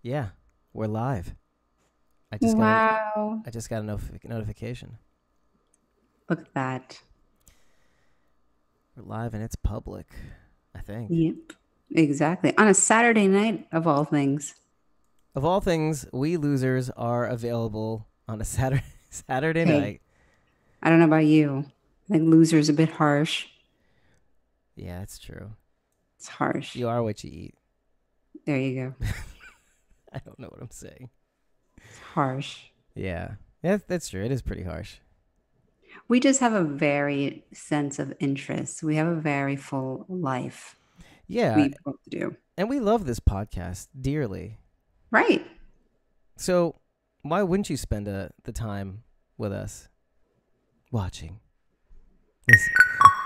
Yeah, we're live. I just got a Wow. I just got a notification. Look at that. We're live and it's public. I think. Yep. Exactly. On a Saturday night of all things. Of all things, we losers are available on a Saturday Saturday Hey, night. I don't know about you. I think loser's a bit harsh. Yeah, it's true. It's harsh. You are what you eat. There you go. I don't know what I'm saying. It's harsh. Yeah. Yeah, that's true. It is pretty harsh. We just have a very sense of interest. We have a very full life. Yeah, We both do. and we love this podcast dearly. Right. So, why wouldn't you spend the time with us watching, listen,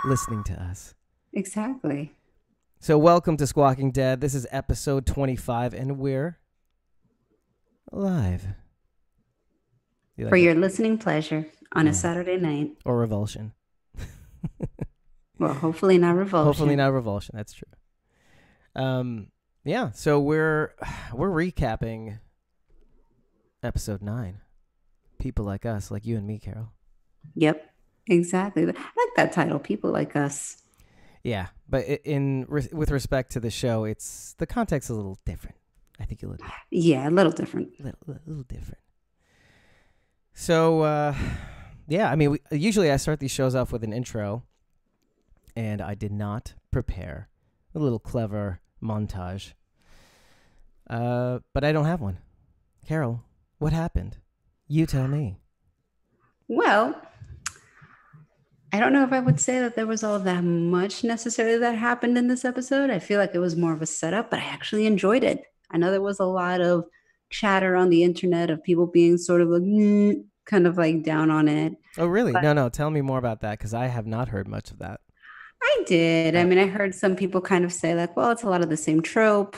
listening to us? Exactly. So, welcome to Squawking Dead. This is episode 25, and we're live. You For like your that? listening pleasure on a Yeah. Saturday night. Or revulsion. Well, hopefully not Hopefully revulsion. not revulsion. That's true. Yeah. So we're recapping episode 9. People like us, like you and me, Carol. Yep. Exactly. I like that title. People like us. Yeah, but with respect to the show, it's the context is a little different. I think you'll admit. Yeah, a little different. Little different. So, yeah, I mean, usually I start these shows off with an intro, and I did not prepare a little clever montage. But I don't have one. Carol, what happened? You tell me. Well, I don't know if I would say that there was all that much necessarily that happened in this episode. I feel like it was more of a setup, but I actually enjoyed it. I know there was a lot of chatter on the internet of people being sort of like, kind of like down on it. Oh, really? But No. Tell me more about that because I have not heard much of that. I did. I Uh, mean, I heard some people kind of say, like, well, it's a lot of the same trope,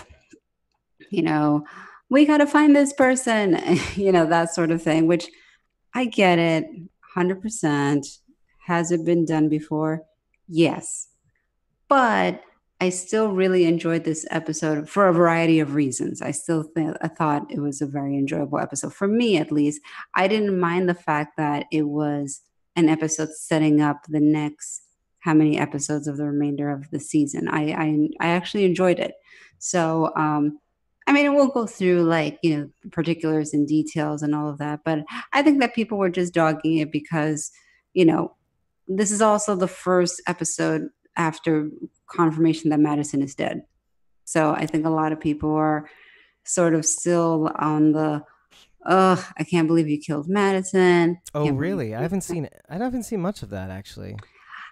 you know, we got to find this person, that sort of thing, which I get it 100%. Has it been done before? Yes. But I still really enjoyed this episode for a variety of reasons. I thought it was a very enjoyable episode for me, at least. I didn't mind the fact that it was an episode setting up the next how many episodes of the remainder of the season. I actually enjoyed it. So I mean, it won't go through like particulars and details and all of that, but I think that people were just dogging it because you know this is also the first episode after confirmation that Madison is dead. So I think a lot of people are sort of still on the, I can't believe you killed Madison. oh, Can't believe really? I haven't seen much of that actually.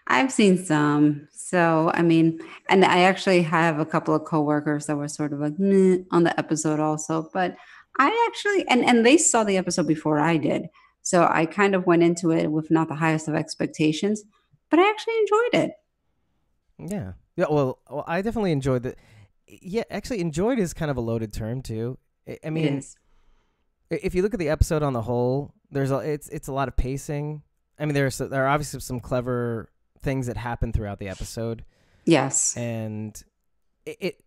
I've seen some. So, I mean, and I actually have a couple of coworkers that were sort of like meh on the episode also, but I actually, and they saw the episode before I did. So I kind of went into it with not the highest of expectations, but I actually enjoyed it. Yeah. Yeah. Well, I definitely enjoyed the. Yeah, actually, enjoyed is kind of a loaded term too. I It mean, is. if you look at the episode on the whole, it's a lot of pacing. I mean, there are obviously some clever things that happen throughout the episode, Yes. and it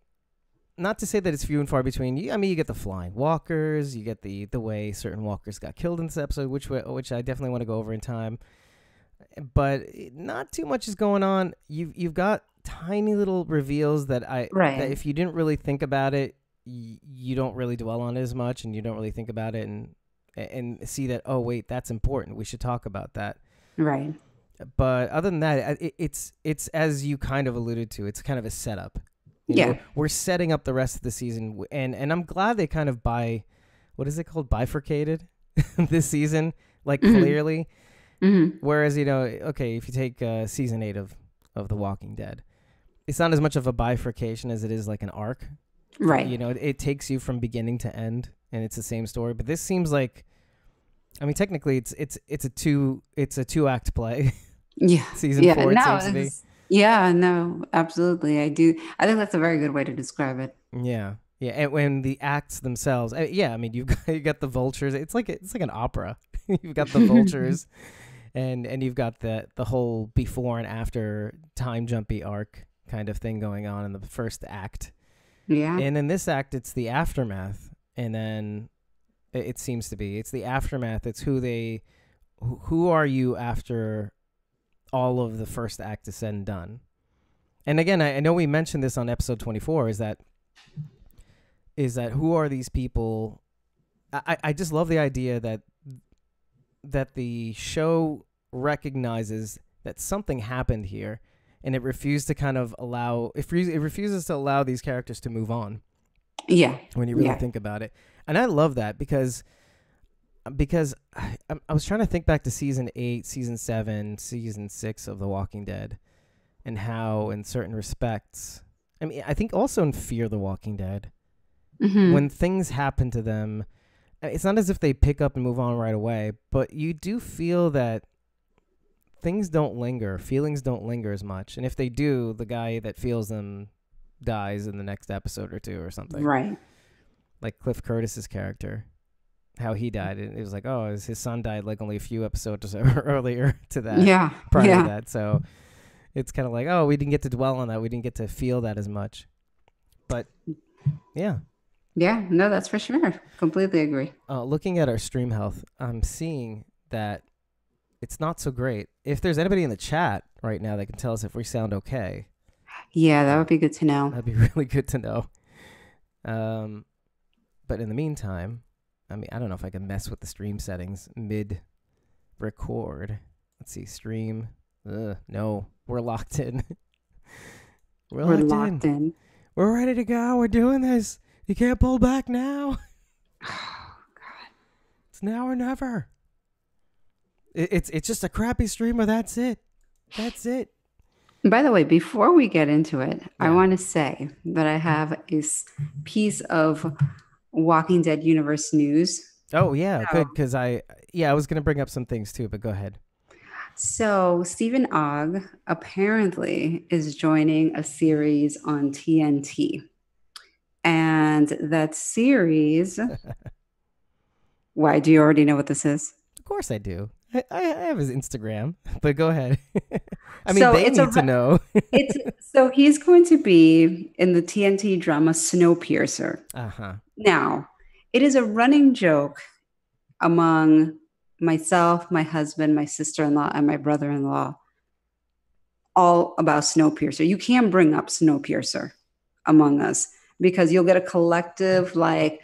not to say that it's few and far between. I mean, you get the flying walkers, you get the way certain walkers got killed in this episode, which I definitely want to go over in time. But not too much is going on. You've got tiny little reveals that Right. if you didn't really think about it, you don't really dwell on it as much, and you don't really think about it and see that, oh wait, that's important. We should talk about that. Right. But other than that, it's as you kind of alluded to. It's kind of a setup. Yeah. We're setting up the rest of the season, and I'm glad they kind of what is it called, bifurcated this season, like Hmm. clearly. Hmm. Whereas okay, if you take season 8 of The Walking Dead, it's not as much of a bifurcation as it is like an arc. Right. It takes you from beginning to end, and it's the same story. But this seems like, I mean, technically, it's a 2-act play. Yeah. Season Yeah. 4, it No, seems to be. yeah, no, absolutely. I do. I think that's a very good way to describe it. Yeah, yeah. And when the acts themselves, yeah, I mean, you got the vultures. It's like an opera. You've got the vultures, and you've got the whole before and after time jumpy arc kind of thing going on in the first act. Yeah. And in this act, it's the aftermath. and then it seems to be it's the aftermath. It's who are you after all of the first act is said and done. And again, I know we mentioned this on episode 24. Is that who are these people? I just love the idea that the show recognizes that something happened here, and it refused to kind of allow it refuses to allow these characters to move on. Yeah. When you really think about it, and I love that because I was trying to think back to season 8, season 7, season 6 of The Walking Dead, and how in certain respects, I mean, I think also in Fear the Walking Dead, when things happen to them, it's not as if they pick up and move on right away, but you do feel that things don't linger, feelings don't linger as much. And if they do, the guy that feels them dies in the next episode or two or something. Right. Like Cliff Curtis's character, how he died. It was like, oh, his son died like only a few episodes earlier to that. Yeah. Prior to that. So it's kind of like, oh, we didn't get to dwell on that. We didn't get to feel that as much. But yeah. Yeah, no, that's for sure. Completely agree. Looking at our stream health, I'm seeing that it's not so great. If there's anybody in the chat right now that can tell us if we sound okay. Yeah, that would be good to know. That'd be really good to know. But in the meantime, I mean, I don't know if I can mess with the stream settings mid-record. Let's see, stream. No, we're locked in. We're locked in. We're ready to go. We're doing this. You can't pull back now. Oh, God. It's now or never. It's just a crappy streamer. That's it. That's it. By the way, before we get into it, I want to say that I have a piece of Walking Dead universe news. Oh, yeah. Good. Because I was going to bring up some things too, but go ahead. So Stephen Ogg apparently is joining a series on TNT. And that series, why, do you already know what this is? Of course I do. I have his Instagram, but go ahead. I mean, so they need to know. So he's going to be in the TNT drama Snowpiercer. Uh-huh. Now, it is a running joke among myself, my husband, my sister-in-law, and my brother-in-law, all about Snowpiercer. You can't bring up Snowpiercer among us, because you'll get a collective like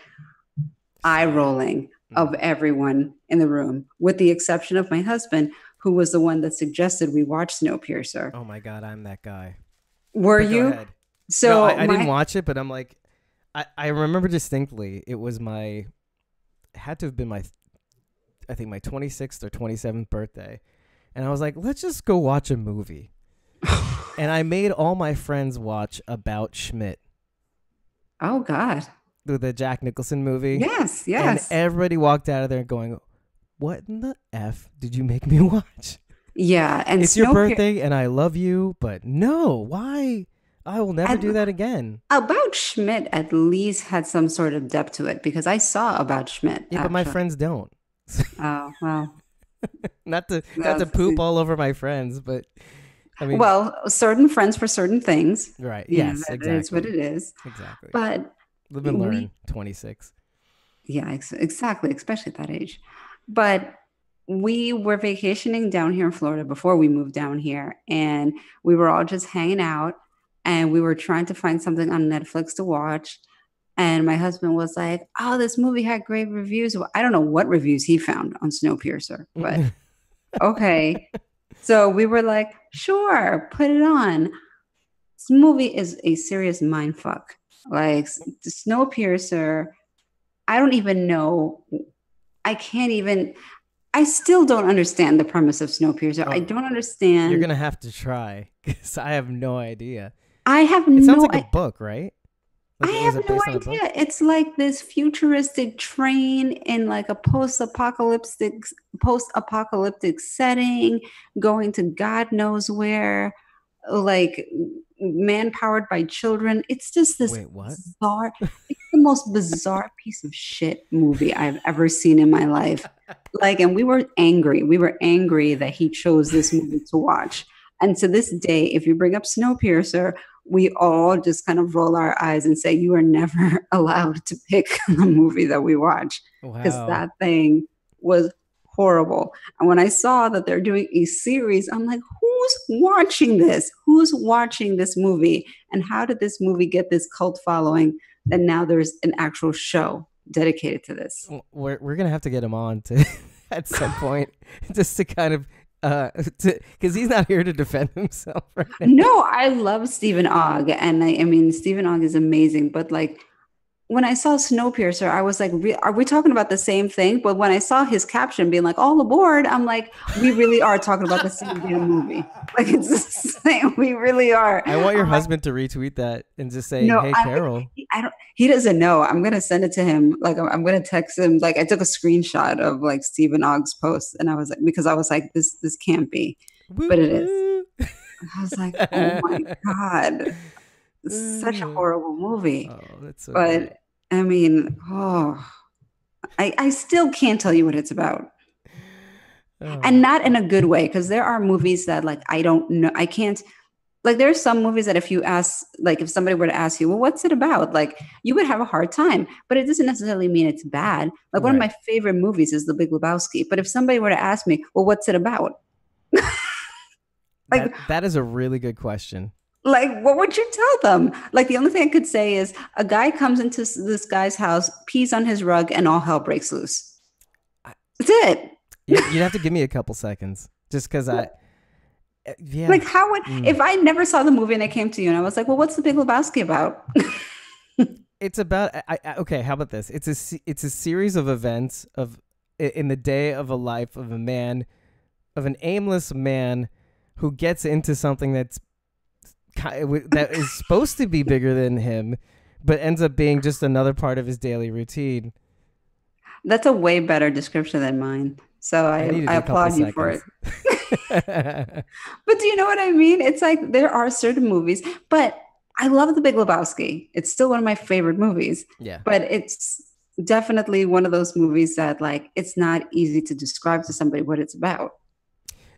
eye rolling of everyone in the room, with the exception of my husband, who was the one that suggested we watch Snowpiercer. Oh my God, I'm that guy. Were you? So no, I didn't watch it, but I'm like, I remember distinctly. It had to have been I think my 26th or 27th birthday. And I was like, let's just go watch a movie. And I made all my friends watch About Schmidt. Oh, God. The Jack Nicholson movie. Yes. And everybody walked out of there going, what in the F did you make me watch? Yeah. And it's your birthday and I love you, but no, why? I will never do that again. About Schmidt at least had some sort of depth to it, because I saw About Schmidt. Yeah, but my friends don't. Oh, well. not to poop all over my friends, but I mean, well, certain friends for certain things. Right. Yes, exactly. It's what it is. Exactly. But live and learn. 26. Yeah, exactly. Especially at that age. But we were vacationing down here in Florida before we moved down here, and we were all just hanging out, and we were trying to find something on Netflix to watch. And my husband was like, oh, this movie had great reviews. Well, I don't know what reviews he found on Snowpiercer, but okay. So we were like, sure, put it on. This movie is a serious mindfuck. Like Snowpiercer, I don't even know. I still don't understand the premise of Snowpiercer. I don't understand. You're going to have to try, because I have no idea. It sounds like a book, right? Like, I have no idea. It's like this futuristic train in like a post-apocalyptic setting, going to God knows where, like man-powered by children. It's just this bizarre, it's the most bizarre piece of shit movie I've ever seen in my life. Like, and we were angry. We were angry that he chose this movie to watch. And to this day, if you bring up Snowpiercer, we all just kind of roll our eyes and say, you are never allowed to pick the movie that we watch, because Wow. that thing was horrible. And when I saw that they're doing a series, I'm like, who's watching this? Who's watching this movie? And how did this movie get this cult following that now there's an actual show dedicated to this? We're gonna have to get him on to at some point, just to kind of because he's not here to defend himself right now. No, I love Stephen Ogg, and I mean Stephen Ogg is amazing. But like when I saw Snowpiercer, I was like, "Are we talking about the same thing?" But when I saw his caption being like "all aboard," I'm like, "We really are talking about the same damn movie. Like it's the same. We really are." I want your I'm like, husband to retweet that and just say, no, "Hey, Carol." I don't. He doesn't know. I'm gonna send it to him. Like I'm gonna text him. Like I took a screenshot of like Stephen Ogg's post, and I was like, because I was like, this can't be, Woo but it is. woo. I was like, oh my god, such a horrible movie. Oh, that's so great. But I mean, I still can't tell you what it's about. Oh, And not in a good way, because there are movies that like I don't know. I can't like there's some movies that if you ask, like if somebody were to ask you, well, what's it about? Like you would have a hard time, but it doesn't necessarily mean it's bad. Like one of right. my favorite movies is The Big Lebowski. But if somebody were to ask me, well, what's it about? Like That is a really good question. Like, what would you tell them? Like, the only thing I could say is a guy comes into this guy's house, pees on his rug, and all hell breaks loose. I, That's it. you'd have to give me a couple seconds, just because yeah. Like, how would, if I never saw the movie and I came to you and I was like, well, what's The Big Lebowski about? It's about okay. How about this? It's a series of events of in the day of a life of a man, of an aimless man who gets into something that is supposed to be bigger than him, but ends up being just another part of his daily routine. That's a way better description than mine. So I needed I a couple applaud you for seconds. it. But do you know what I mean? It's like there are certain movies, but I love The Big Lebowski. It's still one of my favorite movies, Yeah. but it's definitely one of those movies that like it's not easy to describe to somebody what it's about.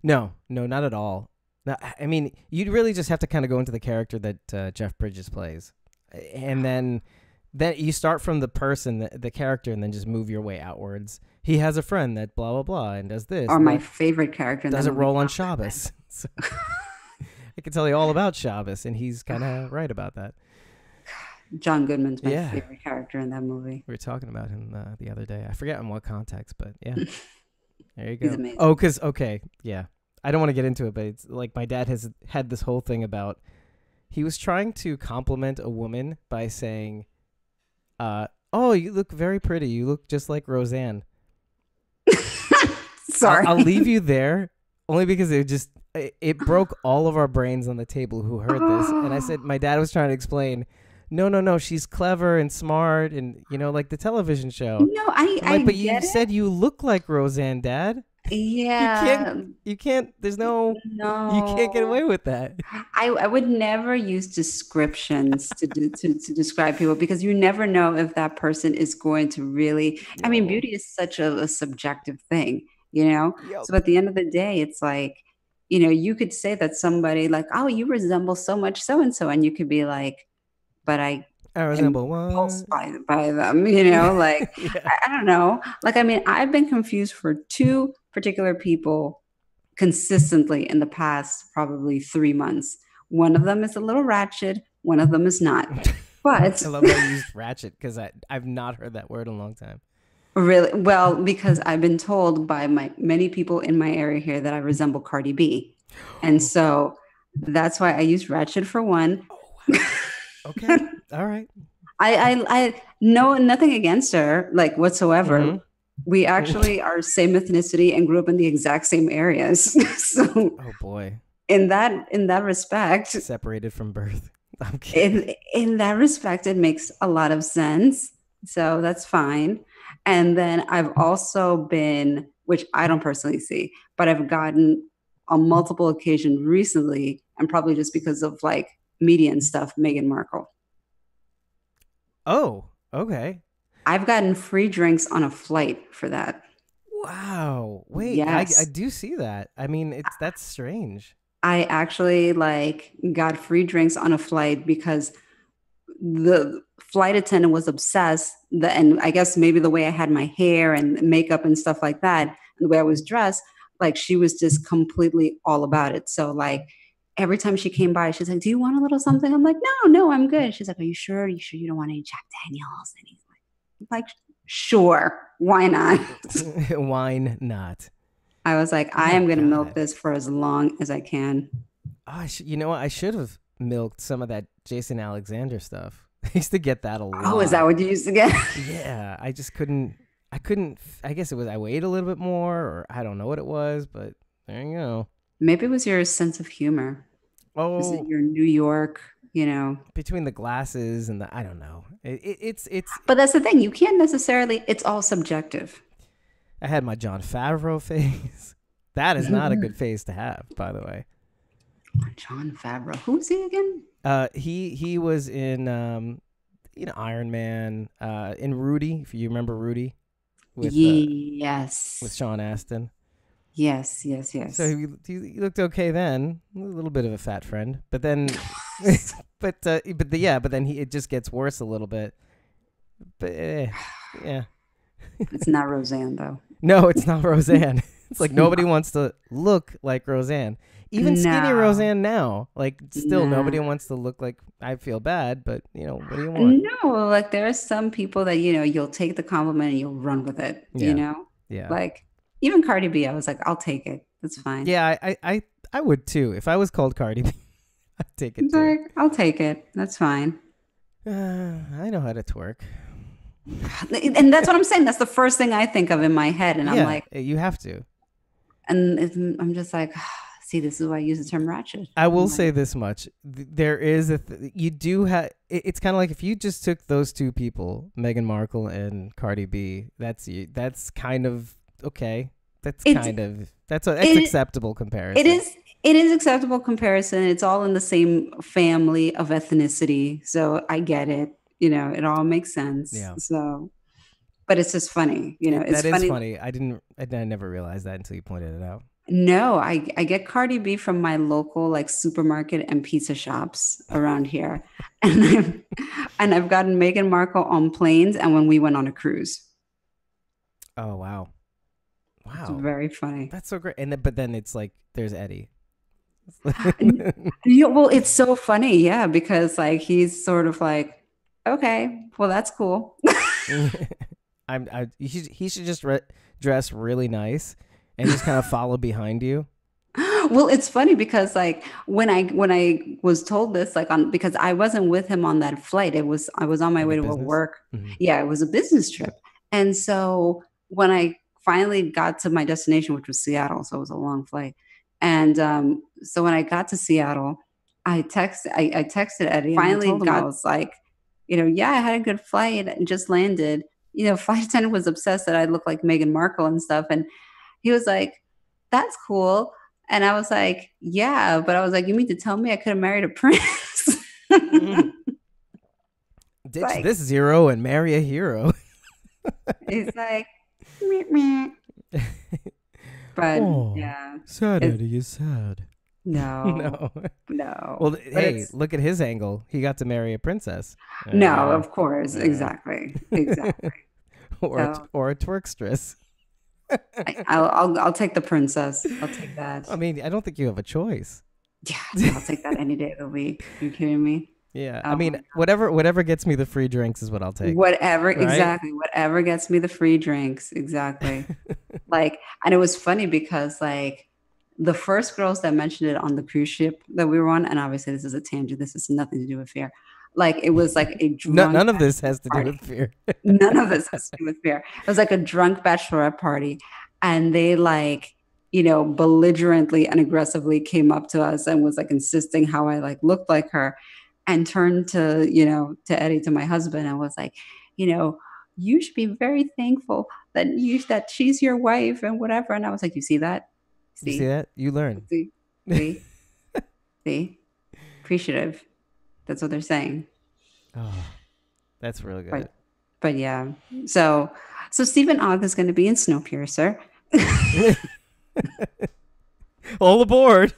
No, not at all. No, I mean, you'd really just have to kind of go into the character that Jeff Bridges plays, and then you start from the person, the character, and then just move your way outwards. He has a friend that blah blah blah and does this. Or And my that favorite character in that doesn't movie. roll on Shabbos. So I can tell you all about Shabbos, and he's kind of right about that. John Goodman's my Yeah. favorite character in that movie. We were talking about him the other day. I forget in what context, but yeah, there you He's go. amazing. Oh, because okay, yeah. I don't want to get into it, but it's like my dad has had this whole thing about he was trying to compliment a woman by saying, "Oh, you look very pretty. You look just like Roseanne." Sorry. I'll leave you there, only because it broke all of our brains on the table who heard this. And I said my dad was trying to explain, no, she's clever and smart, and like the television show. No, I'm I like, but get you it. said you look like Roseanne, Dad. Yeah. You can't. There's no. You can't get No. away with that. I would never use descriptions to describe people, because you never know if that person is going to really. I mean, No. beauty is such a subjective thing, you know? Yep. So at the end of the day, it's like, you could say that somebody like, oh, you resemble so much so and so, and you could be like, but I I am resemble repulsed one. by them, like Yeah. I don't know. Like, I mean, I've been confused for two particular people consistently in the past probably 3 months. One of them is a little ratchet, one of them is not. But I love how you used ratchet because I've not heard that word in a long time. really, well, because I've been told by my many people in my area here that I resemble Cardi B. And so that's why I use ratchet for one. Oh wow. Okay. All right. I know nothing against her, like whatsoever. Mhm. We actually are same ethnicity and grew up in the exact same areas. So Oh boy. in that respect, Separated from birth. I'm kidding. in that respect, it makes a lot of sense. So that's fine. And then I've also been, which I don't personally see, but I've gotten on multiple occasions recently, and probably just because of like media and stuff, Meghan Markle. Oh. Okay. I've gotten free drinks on a flight for that. Wow. Wait. I Yes. do see that. I mean, that's strange. I actually like got free drinks on a flight because the flight attendant was obsessed. And I guess maybe the way I had my hair and makeup and stuff like that, and the way I was dressed, like she was just completely all about it. So like every time she came by, she's like, "Do you want a little something?" I'm like, "No, no, I'm good." She's like, "Are you sure? Are you sure you don't want any Jack Daniels?" And he's like, "Sure, why not?" Wine not. I was like, Oh "I my am gonna milk God. this for as long as I can." Oh, you know what? I should have milked some of that Jason Alexander stuff. I used to get that a Oh, is that lot. what you used to get? Yeah, I just couldn't. I couldn't. I guess it was I weighed a little bit more, or I don't know what it was, but there you go. Maybe it was your sense of humor. Is it Oh, your New York, you know? between the glasses and the I don't know. It's. But that's the thing. You can't necessarily, it's all subjective. I had my John Favreau face. That is not a good face to have, by the way. John Favreau. Who's he again? He was in Iron Man, in Rudy, if you remember Rudy, with Yes. Sean Astin. Yes, yes, So yes. he looked okay then, a little bit of a fat friend, but then, but then it just gets worse a little bit. But yeah, It's not Roseanne, though. no, it's not Roseanne. It's like nobody wants to look like Roseanne. Even skinny No, Roseanne now, like still nobody no. wants to look like. I feel bad, but what do you want? No, like there are some people that, you'll take the compliment and you'll run with it, Yeah, yeah. Like even Cardi B, I was like, I'll take it. That's fine. Yeah, I would too. If I was called Cardi B, I'd take it It's too. like, I'll take it. That's fine. I know how to twerk. And that's what I'm saying. That's the first thing I think of in my head. And I'm Yeah, like, you have to. I'm just like, see, this is why I use the term ratchet. I will I'm say like, this much: there is you do have. It's kind of like if you just took those two people, Meghan Markle and Cardi B. That's you. That's kind of okay. That's it's kind of that's it acceptable it comparison. is acceptable comparison. It's all in the same family of ethnicity. So I get it. It all makes sense. Yeah, So, but it's just funny. It's that is funny. funny. I never realized that until you pointed it out. No, I get Cardi B from my local like supermarket and pizza shops around here. And I've gotten Meghan Markle on planes and when we went on a cruise. Oh wow, It's wow, very funny. that's so great. And then, but then it's like there's Eddie. Yeah, well, it's so funny, yeah, because like he's sort of like, okay, well, that's cool. He should just dress really nice and just kind of follow behind you. Well, it's funny because like when I was told this, like on because I wasn't with him on that flight. I was on my Was way it to a business? work. Hmm. Yeah, it was a business trip. And so when I finally got to my destination, which was Seattle, so it was a long flight. And so when I got to Seattle, I texted Eddie and I Finally told him I got. was like, yeah, I had a good flight and just landed. Flight attendant was obsessed that I looked like Meghan Markle and stuff. And he was like, that's cool. And I was like, yeah, but I was like, you mean to tell me I could have married a prince? Ditch Like, this zero and marry a hero. he's like, meh, meh. But Oh, yeah, sad it's Eddie is sad. no, No. no, Well, but hey, it's look at his angle. He got to marry a princess. no, Uh, of course, uh. exactly, exactly. So or a twerkstress. I'll take the princess. I'll take that. I mean, I don't think you have a choice. Yeah, I'll take that any day of the week. You kidding me? Yeah, I Oh my mean, whatever gets me the free drinks is what I'll take. Whatever, Right? exactly. Whatever gets me the free drinks, exactly. Like, and it was funny because like the first girls that mentioned it on the cruise ship that we were on, and obviously this is a tangent, this has nothing to do with fear. Like it was like a drunk None of this has bachelorette to do with party. fear. None of this has to do with fear. It was like a drunk bachelorette party, and they like, belligerently and aggressively came up to us and was like insisting how I like looked like her, and turned to Eddie, to my husband, and was like, you know, you should be very thankful that she's your wife and whatever. And I was like, you see that? You see See, that? You learn. see, see, see, appreciative. That's what they're saying. Oh, that's really good. But but yeah. So Stephen Ogg is going to be in Snowpiercer. All aboard.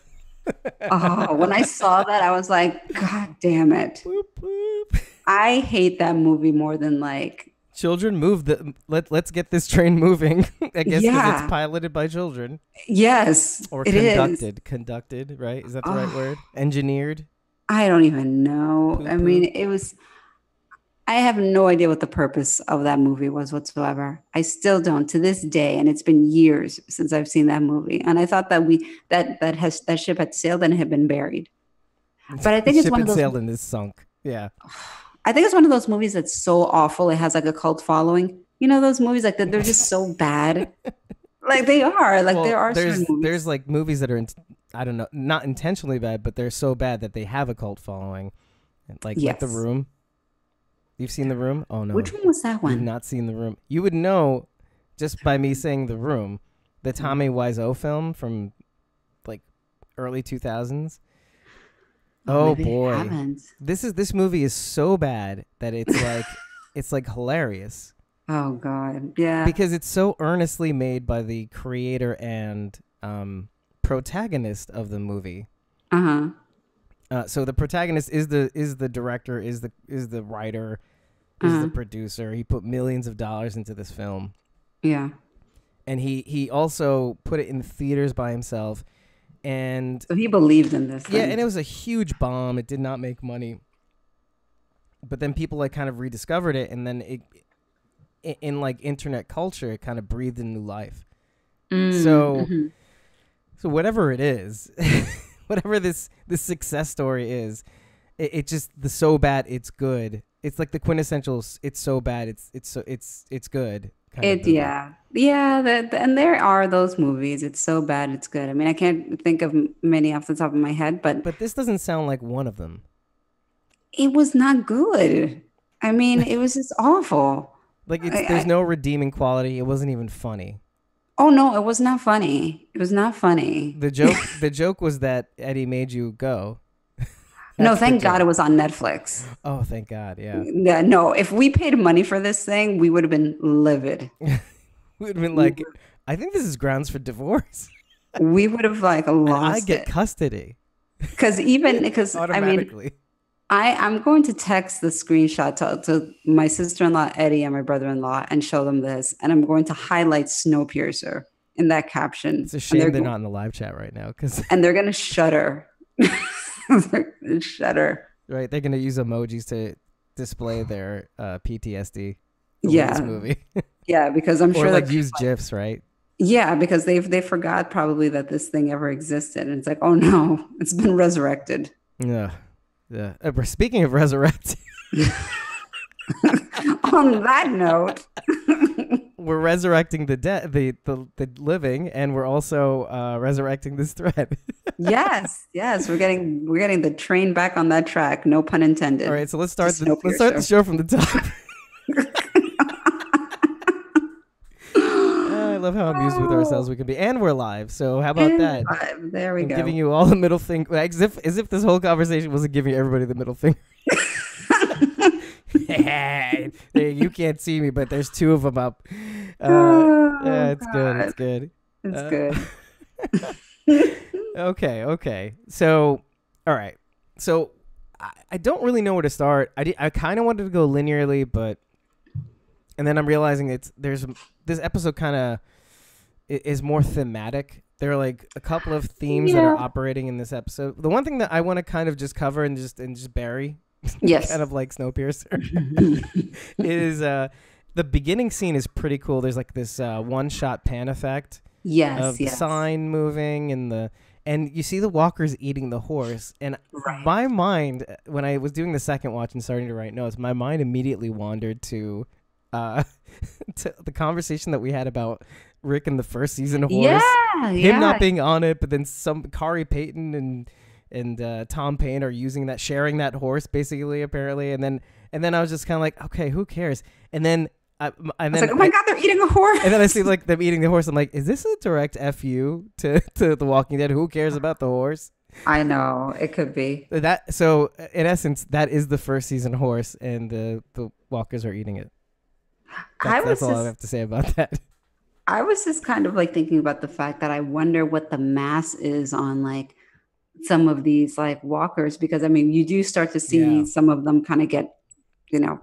Oh, when I saw that, I was like, God damn it. Boop, boop. I hate that movie more than like, Children move the let's get this train moving. I guess because it's yeah, piloted by children yes, or it is. conducted, right? Is that the right Oh, word? Engineered. I don't even know. Poo I mean, poo. it was, I have no idea what the purpose of that movie was whatsoever. I still don't to this day, and it's been years since I've seen that movie. And I thought that that ship had sailed and had been buried. But I The think it's ship one of had those. sailed and is sunk. Yeah. I think it's one of those movies that's so awful. It has like a cult following. You know those movies like that they're just so bad. Like they are. Like Well, there are certain there's movies. like movies that are I don't know, not intentionally bad, but they're so bad that they have a cult following. Like The Yes. Room. You've seen The Room? Oh no, Which one was that you've one? not seen The Room. You would know just by me saying The Room, the Tommy Wiseau film from like early 2000s. Oh, Oh maybe I boy. haven't. This movie is so bad that it's like it's like hilarious Oh God. Yeah. because it's so earnestly made by the creator and protagonist of the movie. Uh-huh. So the protagonist is the director, is the writer, is the Uh-huh. producer. He put millions of dollars into this film, Yeah. and he also put it in theaters by himself. And So he believed in this yeah, and thing. it was a huge bomb. It did not make money, but then people like kind of rediscovered it, and then in like internet culture, it kind of breathed a new life. So Mm-hmm. so whatever it is, whatever this success story is, it just the so bad it's good. It's like the quintessential. It's so bad. It's good kind of It movie. yeah. Yeah, and there are those movies. It's so bad it's good. I mean, I can't think of many off the top of my head, but But this doesn't sound like one of them. it was not good. I mean, it was just awful. Like I, there's I no redeeming quality. It wasn't even funny. oh no, it was not funny. It was not funny. The joke was that Eddie made you go. No, That's the thank God joke. it was on Netflix. Oh, thank God. Yeah. Yeah, no, if we paid money for this thing, we would have been livid. We'd have been We like, I think this is grounds for divorce. we would have like And I lost get it. custody Because I mean, automatically. I'm going to text the screenshot to my sister-in-law Eddie and my brother-in-law and show them this, and I'm going to highlight Snowpiercer in that caption, It's a shame they're not in the live chat right now because and they're gonna shudder. They're gonna shudder. right, they're gonna use emojis to display their PTSD over this Yeah, movie, yeah, because I'm or sure like that use gifs, right? yeah, because they forgot probably that this thing ever existed, and it's like, oh no, it's been resurrected. Yeah, yeah. Speaking of resurrect, On that note, we're resurrecting the dead, the living, and we're also resurrecting this thread. yes, we're getting the train back on that track. No pun intended. All right, so To let's start the Snowpiercer. show from the top. I love how amused with ourselves we can be, and we're live. So how about And that? there we I'm go. giving you all the middle finger, as if this whole conversation wasn't giving everybody the middle finger. Hey, you can't see me, but there's two of them up. Yeah, Oh, it's good. It's God. good. It's Uh, good. okay. So, all right. So, I don't really know where to start. I kind of wanted to go linearly, but and then I'm realizing there's this episode kind of is more thematic. There are like a couple of themes that are Yeah. operating in this episode. The one thing that I want to kind of just cover and just bury, Yes. kind of like Snowpiercer, is the beginning scene is pretty cool. There's like this one shot pan effect Yes, of the yes. sign moving and you see the walkers eating the horse. And Right. my mind, when I was doing the second watch and starting to write notes, my mind immediately wandered to to the conversation that we had about Rick in the first season of Horse. Yeah, Him yeah. not being on it, but then some Kari Payton and Tom Payne are using that, sharing that horse basically, apparently. And then I was just kind of like, okay, who cares? And then It's like, oh my God, they're eating a horse. and then I see like them eating the horse. I'm like, is this a direct FU to The Walking Dead? Who cares about the horse? I know it could be. That so in essence, that is the first season horse, and the walkers are eating it. That's all I have to say about that. I was just kind of like thinking about the fact that I wonder what the mass is on like some of these like walkers, because I mean, you do start to see Yeah. some of them kind of get, you know,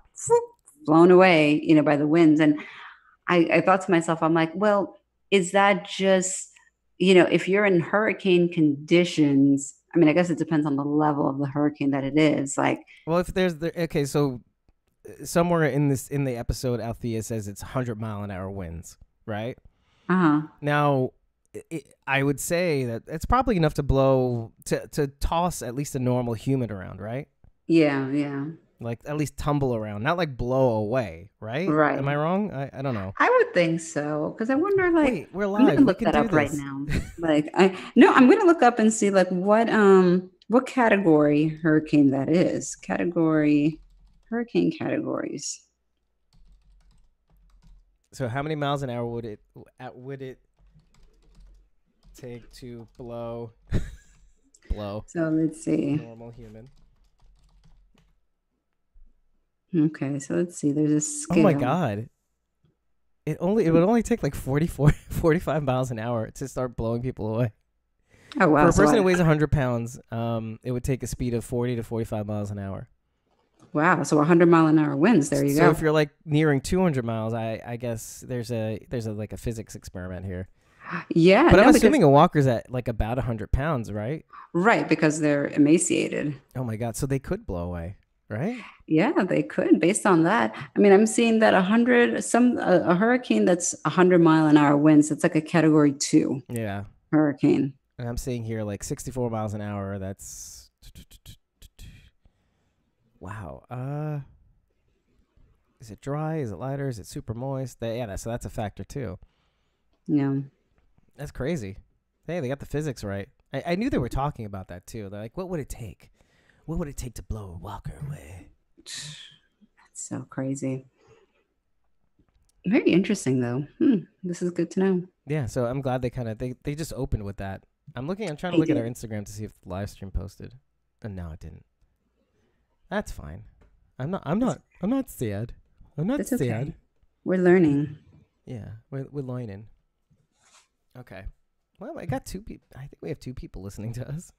blown away, by the winds. And I thought to myself, I'm like, well, is that just, if you're in hurricane conditions, I mean, I guess it depends on the level of the hurricane that it is. Like, Well, if there's okay, so somewhere in the episode, Althea says it's 100-mile-an-hour winds, right? uh-huh. Now, I would say that it's probably enough to blow to toss at least a normal human around, right? Yeah, yeah. Like at least tumble around, not like blow away, right? Am Right. I wrong? I don't know. I would think so. Because I wonder, like, Wait, we're I'm gonna live. We look can that do up right this. now. Like, I no, I'm gonna look up and see like what category hurricane that is. Category, hurricane categories. So, how many miles an hour would it take to blow So let's a see. normal human? Okay, so let's see. There's a Oh my scale. god. It would only take like 45 miles an hour to start blowing people away. Oh For wow. a So person who I, weighs 100 pounds, it would take a speed of 40 to 45 miles an hour. wow. So 100-mile-an-hour winds. There you So go. if you're like nearing 200 miles, I guess there's a like a physics experiment here. Yeah, But I'm no, because assuming a walker's at like about 100 pounds, right? right, because they're emaciated. Oh my god, so they could blow away, right? Yeah, they could based on that. I mean, I'm seeing that a hurricane that's 100-mile-an-hour winds. It's like a category 2 Yeah. hurricane. And I'm seeing here like 64 miles an hour. That's wow. Is it dry? Is it lighter? Is it super moist? So that's a factor too. Yeah. That's crazy. Hey, they got the physics right. I knew they were talking about that too. They're like, what would it take? What would it take to blow a walker away? That's so crazy. Very interesting though. This is good to know. Yeah, so I'm glad they just opened with that. I'm trying to I look at our did. Instagram to see if the live stream posted. And no, it didn't. That's fine. I'm not sad. I'm not That's sad. okay. We're learning. Yeah, we're loining. Okay. Well, I got two people. I think we have two people listening to us.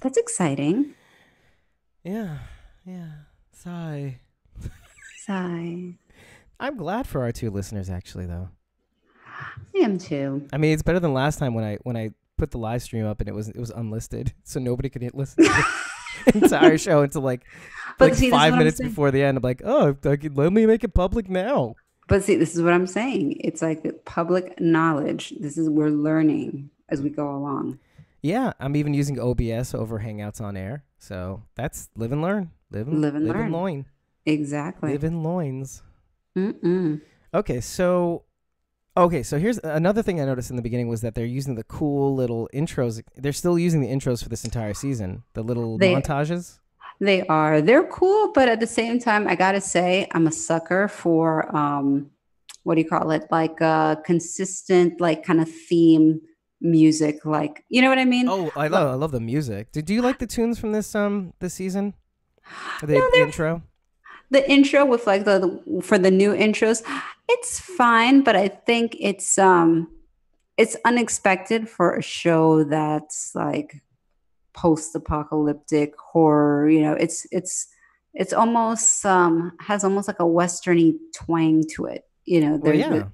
That's exciting. Yeah, yeah. Sigh. Sigh. I'm glad for our two listeners, actually, though. I am too. I mean, it's better than last time when I put the live stream up and it was unlisted, so nobody could listen to the entire show until But see, this is 5 what I'm minutes saying. before the end. I'm like, oh, let me make it public now. But see, this is what I'm saying. It's like the public knowledge. We're learning as we go along. Yeah, I'm even using OBS over Hangouts on Air, so that's live and learn, Live and live and learn. loin, Exactly. live in loins. Mm-mm. Okay, so here's another thing I noticed in the beginning was that they're using the cool little intros. They're still using the intros for this entire season. The little They montages. they're cool, but at the same time, I gotta say, I'm a sucker for what do you call it? Like consistent, like kind of theme music. Like, you know what I mean? Oh, I love the music. Did you like the tunes from this season? No, The intro. the intro with like for the new intros, it's fine, but I think it's unexpected for a show that's like post-apocalyptic horror. It's almost has almost like a westerny twang to it. Well, yeah,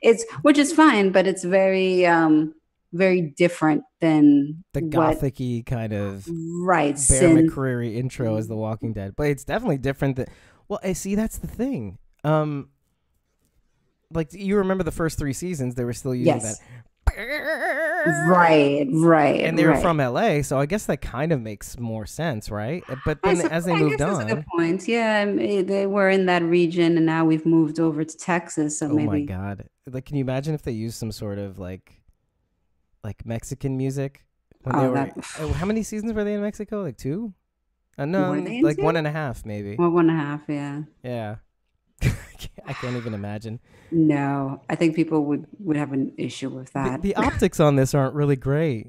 It's which is fine, but it's very different than the what gothic-y kind of right Bear synth. McCreary intro as The Walking Dead, but it's definitely different. Well, I see that's the thing. Like you remember the first 3 seasons, they were still using Yes. that. Right, And they were right. from LA, so I guess that kind of makes more sense, right? But then as they I moved guess that's a good on, point. Yeah, they were in that region, and now we've moved over to Texas. So oh my maybe. god. Like can you imagine if they used some sort of like Mexican music when they Oh, were that. how many seasons were they in Mexico? Like 2? No, Were they like into? 1.5 maybe. Well, 1.5. Yeah. Yeah. I can't even imagine. No, I think people would have an issue with that. The optics on this aren't really great.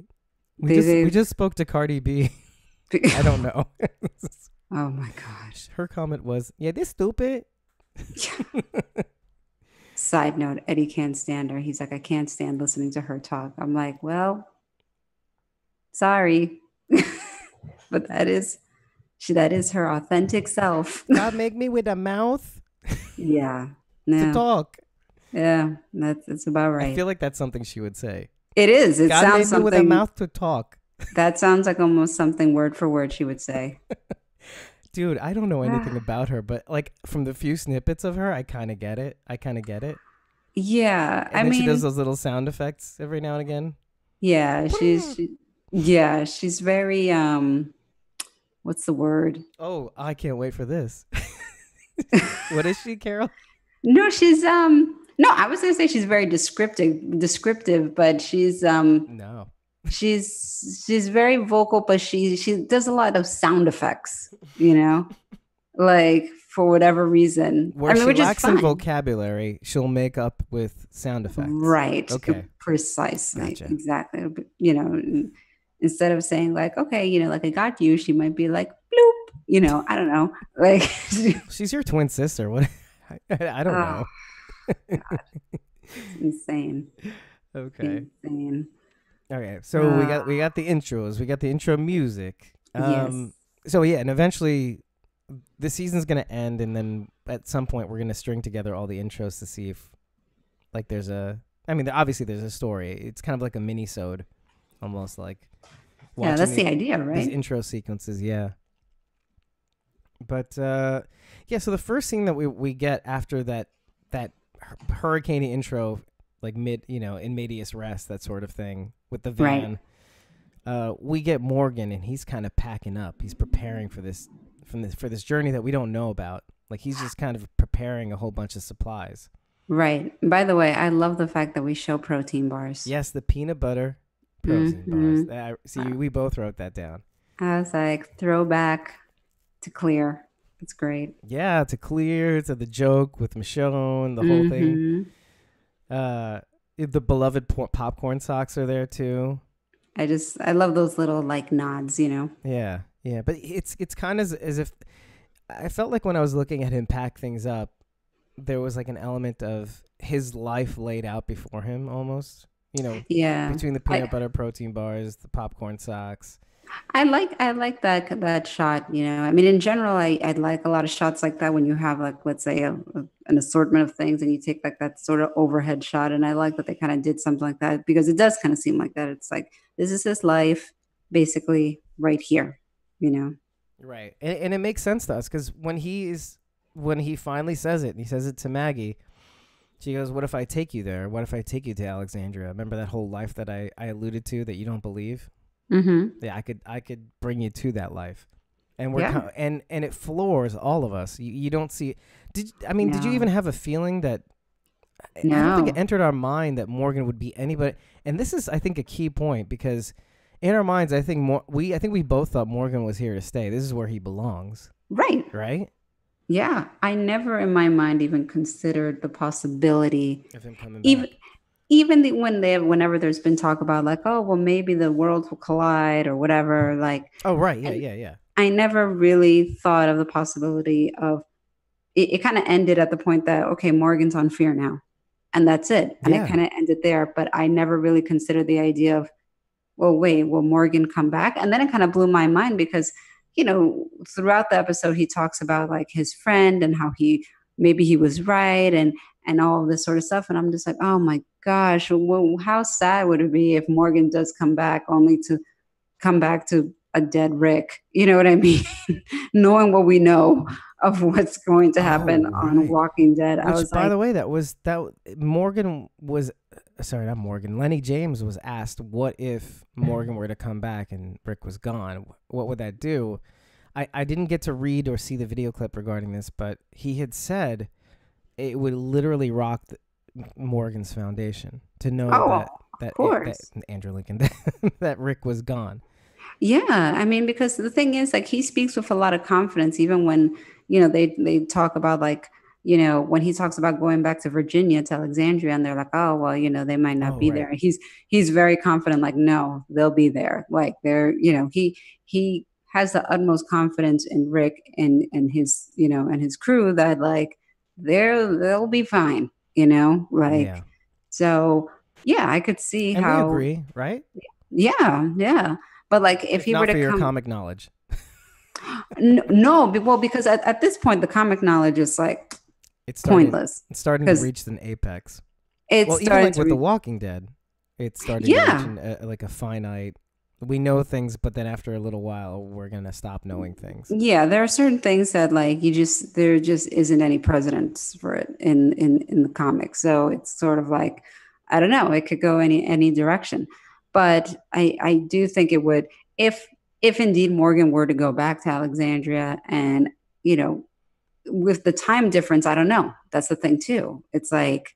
They- We just spoke to Cardi B. I don't know. Oh my gosh. Her comment was, "Yeah, this stupid." Side note: Eddie can't stand her. He's like, I can't stand listening to her talk. I'm like, well, sorry. But that is her authentic self. God make me with a mouth Yeah. to Yeah. talk. Yeah. That's about I right. feel like that's something she would say. It is. It God sounds made me with a something mouth to talk. that sounds like almost something word for word she would say. Dude, I don't know anything Ah, about her, but like from the few snippets of her, I kind of get it. I kind of get it. yeah. I And then she does mean, those little sound effects every now and again. yeah, yeah, she's very what's the word? Oh, I can't wait for this. What is she, Carol? No, she's no, I was gonna say she's very descriptive, but No. she's very vocal, but she does a lot of sound effects, you know, like for whatever reason. I Where mean, she which is lacks in fine. vocabulary, she'll make up with sound effects. Right, Okay, precisely, gotcha. exactly. You know, instead of saying like, okay, you know, like I got you, she might be like, bloop, you know, I don't know, like, She's your twin sister. What? I don't oh know. God, it's insane, Okay. insane. Okay. So Uh, we got the intros. We got the intro music. yes, So yeah, and eventually the season's gonna end, and then at some point we're gonna string together all the intros to see if like there's a. I mean, obviously there's a story. It's kind of like a mini-sode, almost like yeah, watching that's the idea, these right? intro sequences. Yeah. But yeah, so the first scene that we get after that hurricane intro, like mid, in medias res, that sort of thing with the Right, van, we get Morgan, and he's kind of packing up. He's preparing for this journey that we don't know about. Like he's just kind of preparing a whole bunch of supplies. right. By the way, I love the fact that we show protein bars. Yes, the peanut butter protein bars. Hmm. See, we both wrote that down. I was like, throwback to clear. It's great. Yeah, to Clear, to the joke with Michonne, the whole thing. Hmm. The beloved popcorn socks are there too. I love those little like nods, you know. Yeah, yeah, but it's kind of as if I felt like when I was looking at him pack things up, there was like an element of his life laid out before him almost. Yeah. Between the I peanut butter protein bars, the popcorn socks. I like that shot, you know. I mean, in general, I like a lot of shots like that when you have like let's say an assortment of things and you take like that sort of overhead shot. And I like that they kind of did something like that because it does kind of seem like that. It's like this is his life basically right here, you know. Right, and it makes sense to us because when he finally says it, and he says it to Maggie. She goes, "What if I take you there? What if I take you to Alexandria? Remember that whole life that I alluded to that you don't believe? Mm-hmm. Yeah, I could bring you to that life." And Yeah. and it floors all of us. You don't see. Did you No. even have a feeling that I don't think it No. entered our mind that Morgan would be anybody? And this is, I think, a key point because in our minds, I think I think we both thought Morgan was here to stay. This is where he belongs, Right. right? Yeah. I never in my mind even considered the possibility, Of him coming even back. whenever there's been talk about like, oh well maybe the worlds will collide or whatever, like Oh, right. Yeah, and yeah, yeah. I never really thought of the possibility of it kind of ended at the point that okay, Morgan's on Fear now. And that's it. And it Yeah. kind of ended there. But I never really considered the idea of, well, wait, will Morgan come back? And then it kind of blew my mind because, you know, throughout the episode, he talks about like his friend and how maybe he was right and all of this sort of stuff. And I'm just like, oh my gosh, well, how sad would it be if Morgan does come back only to come back to a dead Rick? You know what I mean? Knowing what we know of what's going to happen Oh, on right. Walking Dead, I Which, was by like, the way, Morgan was, sorry, not Morgan. Lenny James was asked, "What if Morgan were to come back and Rick was gone? What would that do?" I didn't get to read or see the video clip regarding this, but he had said it would literally rock Morgan's foundation to know oh, that of course. Andrew Lincoln that Rick was gone. Yeah, I mean, because the thing is, like, he speaks with a lot of confidence, even when, you know, they talk about like, you know, when he talks about going back to Virginia to Alexandria, and they're like, oh, well, you know, they might not Oh, be right. there. He's very confident, like, no, they'll be there. Like, they're, you know, he has the utmost confidence in Rick and his, you know, and his crew that like they'll be fine, you know, like Yeah, so. Yeah, I could see and we how. agree, right? Yeah, yeah. But like if If he were not to for your come comic knowledge. No, well, because at this point, the comic knowledge is like pointless It's starting to because reach an apex. it's Well, even starting like to with The reach. Walking Dead, it's starting to reach Yeah, like a finite. We know things, but then after a little while, we're gonna stop knowing things. yeah. There are certain things that like there just isn't any precedence for it in the comics. So it's sort of like I don't know. It could go any direction, but I do think it would if indeed Morgan were to go back to Alexandria and you know with the time difference, I don't know. That's the thing too. It's like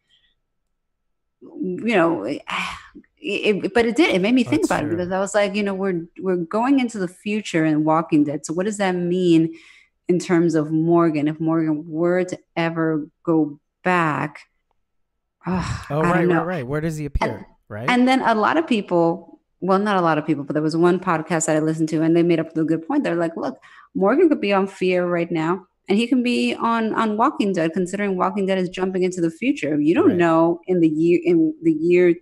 you know, but it did. It made me Oh, think that's about it true. because I was like, we're going into the future in Walking Dead. So what does that mean in terms of Morgan? If Morgan were to ever go back, Oh, I right, don't right, know. right. Where does he And, appear? Right? and then a lot of people, well, not a lot of people, but there was one podcast that I listened to, and they made up the good point. They're like, look, Morgan could be on Fear right now, and he can be on Walking Dead, considering Walking Dead is jumping into the future. You don't Right. know in the year's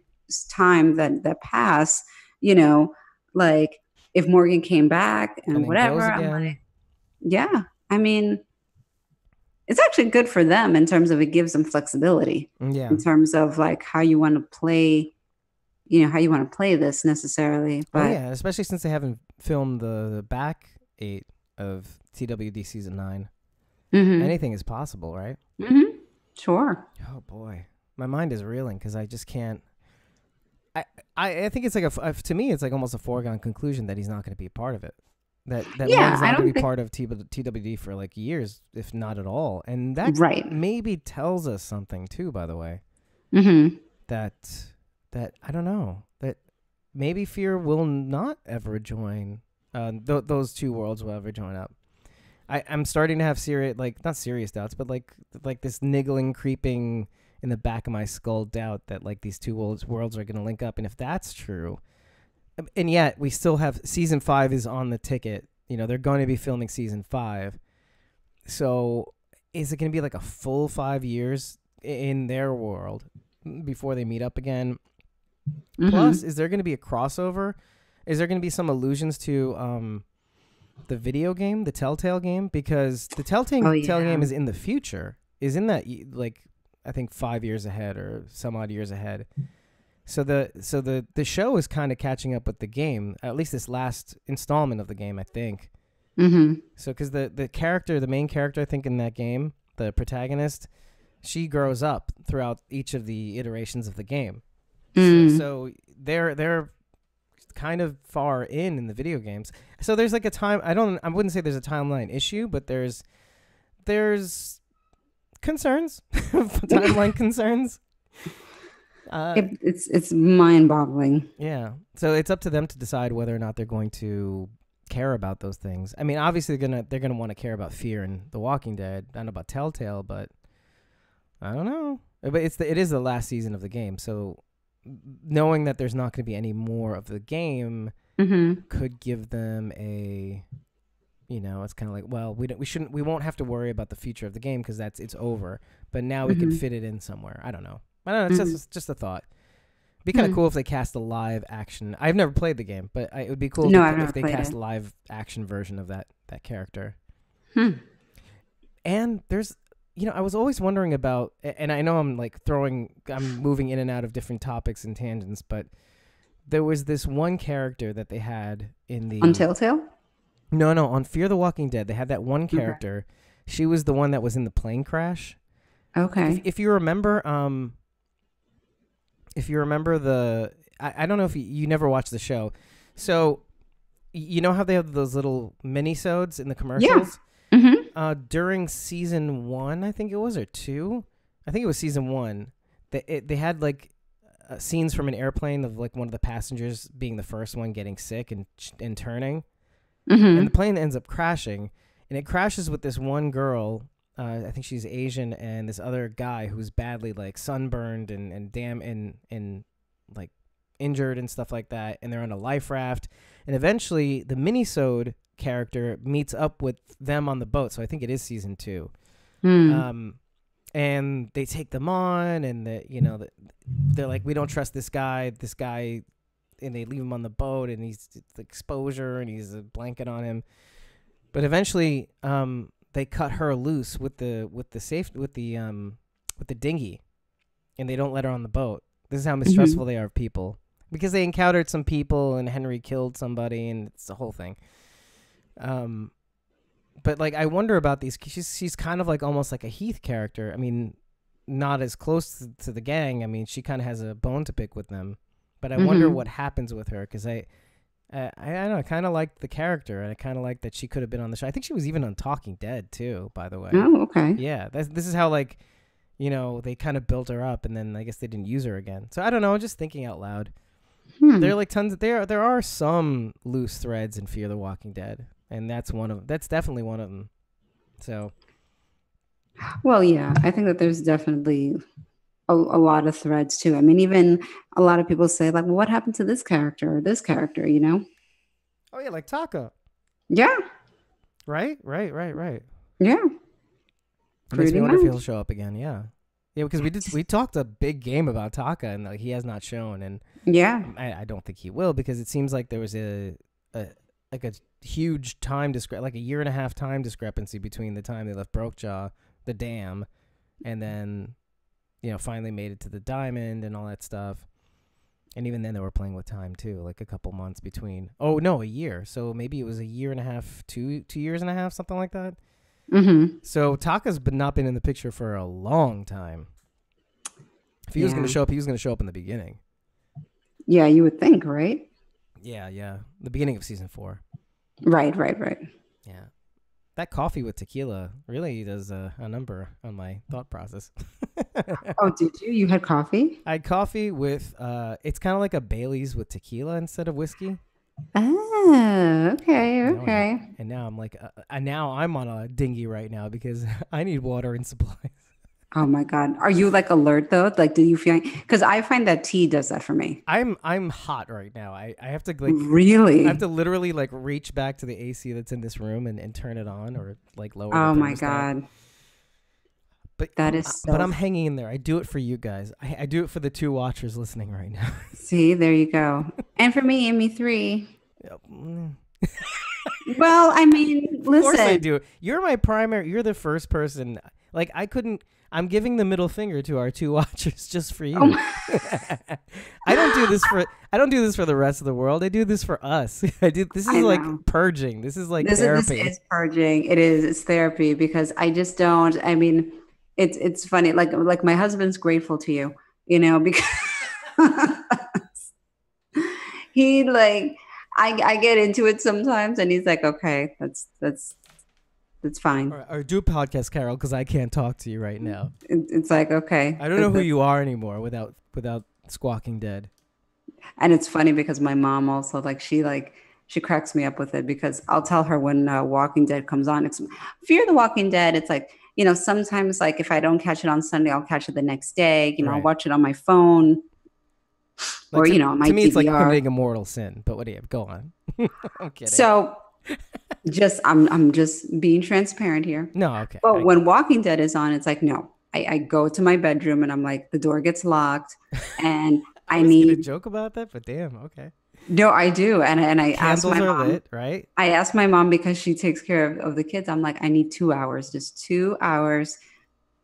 time that pass, you know, like if Morgan came back And and then whatever. goes I'm again. like, yeah, I mean, it's actually good for them in terms of it gives them flexibility Yeah. in terms of like how you want to play how you want to play this necessarily. Oh But yeah, especially since they haven't filmed the back 8 of TWD season 9. hmm Anything is possible, right? sure. Oh boy, my mind is reeling because I just can't. I think it's like to me it's like almost a foregone conclusion that he's not going to be a part of it. That Yeah, Morgan's I not going don't to be think part of TWD for like years, if not at all, and that right. maybe tells us something too. By the way, hmm that I don't know that maybe Fear will not ever join. Those two worlds will ever join up. I'm starting to have serious, like not serious doubts, but like this niggling, creeping in the back of my skull doubt that like these two worlds are going to link up, and if that's true, and yet we still have season 5 is on the ticket. You know they're going to be filming season 5, so is it going to be like a full 5 years in their world before they meet up again? Plus, hmm is there going to be a crossover? Is there going to be some allusions to the video game, the Telltale game? Because the Oh Telltale yeah. game is in the future. Is in that like I think 5 years ahead or some odd years ahead. So the show is kind of catching up with the game. At least this last installment of the game, I think. hmm So because the main character, I think in that game, the protagonist, she grows up throughout each of the iterations of the game. Mm. So they're kind of far in the video games. So there's like a time I wouldn't say there's a timeline issue, but there's concerns, timeline concerns. It's mind-boggling. Yeah. So it's up to them to decide whether or not they're going to care about those things. I mean, obviously they're gonna want to care about Fear and The Walking Dead. I don't know about Telltale, but I don't know. But it is the last season of the game, so knowing that there's not going to be any more of the game hmm could give them a, it's kind of like, well, we won't have to worry about the future of the game because it's over. But now we can hmm fit it in somewhere. I don't know. It's just a thought. It'd be kind of hmm cool if they cast a live action. I've never played the game, but it would be cool No, I've if never they played cast it. a live action version of that character. Hmm. And there's, I was always wondering about, and I know I'm moving in and out of different topics and tangents, but there was this one character that they had in On the, Telltale? no, on Fear the Walking Dead, they had that one Okay. character. She was the one that was in the plane crash. Okay. If you remember, I don't know if you never watched the show. So, you know how they have those little mini-sodes in the commercials? hmm During season 1, I think it was, or 2, I think it was season 1. They had like scenes from an airplane of like one of the passengers being the first one getting sick and turning, and the plane ends up crashing, and it crashes with this one girl. I think she's Asian, and this other guy who's badly like sunburned and like injured and stuff like that, and they're on a life raft, and eventually the minisode character meets up with them on the boat. So I think it is season 2. Mm. And they take them on, and they're like, we don't trust this guy, and they leave him on the boat, and he's exposure, and he's a blanket on him. But eventually, they cut her loose with the dinghy, and they don't let her on the boat. This is how mistrustful they are of people, because they encountered some people and Henry killed somebody, and it's the whole thing. But like, I wonder about these. She's kind of like almost like a Heath character. I mean, not as close to the gang. I mean, she kind of has a bone to pick with them. But I wonder what happens with her, because I don't know. I kind of liked the character, and I kind of liked that she could have been on the show. I think she was even on Talking Dead too, by the way. Oh, okay. Yeah, this is how, like, you know, they kind of built her up, and then I guess they didn't use her again. So I don't know. Just thinking out loud. There are like tons of there are some loose threads in Fear the Walking Dead, and that's definitely one of them. So. Well, yeah, I think that there's definitely a lot of threads too. I mean, even a lot of people say like, well, what happened to this character or this character, you know? Oh yeah, like Taka. Yeah. Right. Yeah. It makes me wonder if he'll show up again. Yeah, because we talked a big game about Taka, and like, he has not shown, and yeah, I don't think he will, because it seems like there was a huge time like a 1.5 year time discrepancy between the time they left Brokejaw, the dam, and then, you know, finally made it to the diamond and all that stuff. And even then they were playing with time too, like a couple months between. Oh no, a year. So maybe it was 1.5 years, 2 years and a half, something like that. So Taka's not been in the picture for a long time. If he was going to show up, he was going to show up in the beginning. Yeah, you would think, right? Yeah. The beginning of season 4. Right. Yeah. That coffee with tequila really does a number on my thought process. Oh, did you? You had coffee? I had coffee with, it's kind of like a Bailey's with tequila instead of whiskey. Ah, okay. And now I'm like, now I'm on a dinghy right now because I need water and supplies. Oh my God. Are you like alert though? Like, do you feel, because I find that tea does that for me. I'm hot right now. I have to like, really? I have to literally like reach back to the AC that's in this room and turn it on, or like lower. Oh my God. But that is but I'm hanging in there. I do it for you guys. I do it for the 2 watchers listening right now. See, there you go. And for me, Amy 3. Yep. Well, I mean, listen. Of course I do. You're my primary. You're the first person. Like, I'm giving the middle finger to our 2 watchers just for you. I don't do this for the rest of the world. I do this for us. This is like purging. This is like therapy. This is purging. It's therapy, because I just don't. I mean, it's funny. Like my husband's grateful to you, you know, because he like I get into it sometimes, and he's like, okay, that's fine. Or do podcast, Carol, because I can't talk to you right now. It's like, okay. I don't know who you are anymore without Squawking Dead. And it's funny because my mom also, she cracks me up with it, because I'll tell her when Walking Dead comes on. It's Fear the Walking Dead. It's like, you know, sometimes like if I don't catch it on Sunday, I'll catch it the next day. You know, I'll watch it on my phone. Like, or, you know, my to me, DVR. It's like committing a mortal sin. But what do you have? Go on. I'm kidding. So I'm just being transparent here. No, okay. But when Walking Dead is on, it's like, no. I go to my bedroom and I'm like, the door gets locked, and I need gonna joke about that, but damn, okay. No, I do, and I ask my mom. Lit, right? I ask my mom, because she takes care of the kids. I'm like, I need 2 hours, just 2 hours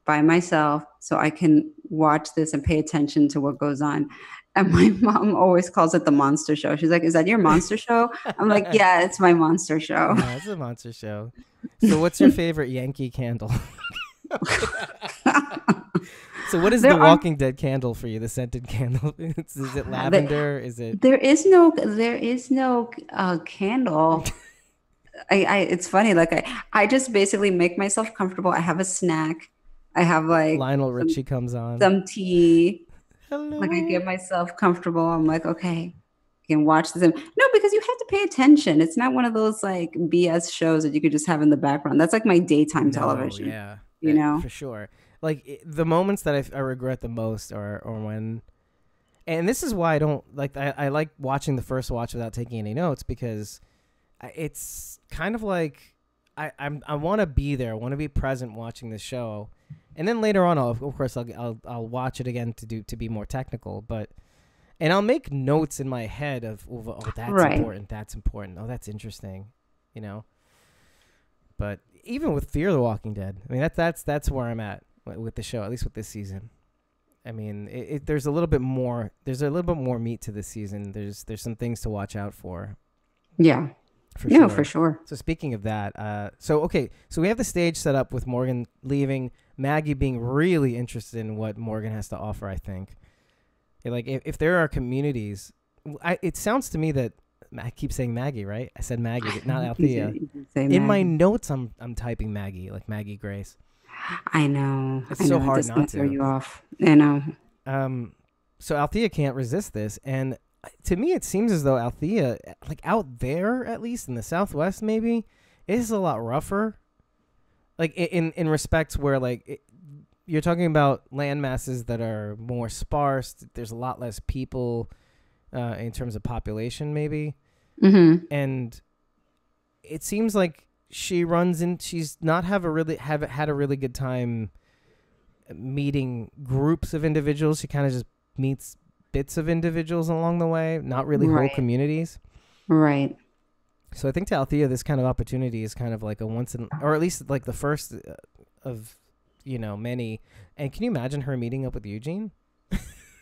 by myself, so I can watch this and pay attention to what goes on. And my mom always calls it the monster show. She's like, is that your monster show? I'm like, yeah, it's my monster show. Yeah, it's a monster show. So what's your favorite Yankee candle? So what is the Walking Dead candle for you? The scented candle? Is it lavender? Is it? There is no candle. It's funny. Like I just basically make myself comfortable. I have a snack. I have like Lionel Richie comes on. Some tea. Hello. Like I get myself comfortable. I'm like, okay, I can watch this. No, because you have to pay attention. It's not one of those like BS shows that you could just have in the background. That's like my daytime television. Yeah. You know? For sure. Like the moments that I regret the most are when, and this is why I don't like, I like watching the first watch without taking any notes, because it's kind of like I want to be there. I want to be present watching the show. And then later on, of course, I'll watch it again to be more technical, and I'll make notes in my head of, oh, that's important, that's important, oh, that's interesting, you know. But even with Fear the Walking Dead, I mean that's where I'm at with the show, at least with this season. I mean, there's a little bit more. There's a little bit more meat to this season. There's some things to watch out for. Yeah. For Yeah, sure. for sure. So speaking of that, so we have the stage set up with Morgan leaving, Maggie being really interested in what Morgan has to offer. I think, like if there are communities, it sounds to me that I keep saying Maggie, right? I said Maggie, not Althea. In my notes, I'm typing Maggie, like Maggie Grace. I know. It's so hard not to throw you off. I know. So Althea can't resist this, and to me, it seems as though Althea, like out there, at least in the Southwest, maybe, is a lot rougher. Like in respects where you're talking about land masses that are more sparse. There's a lot less people in terms of population, maybe. Mm-hmm. And it seems like she's not had a really good time meeting groups of individuals. She kind of just meets bits of individuals along the way, not really whole communities. Right. So I think to Althea, this kind of opportunity is kind of like a once in, or at least like the first of, many. And can you imagine her meeting up with Eugene?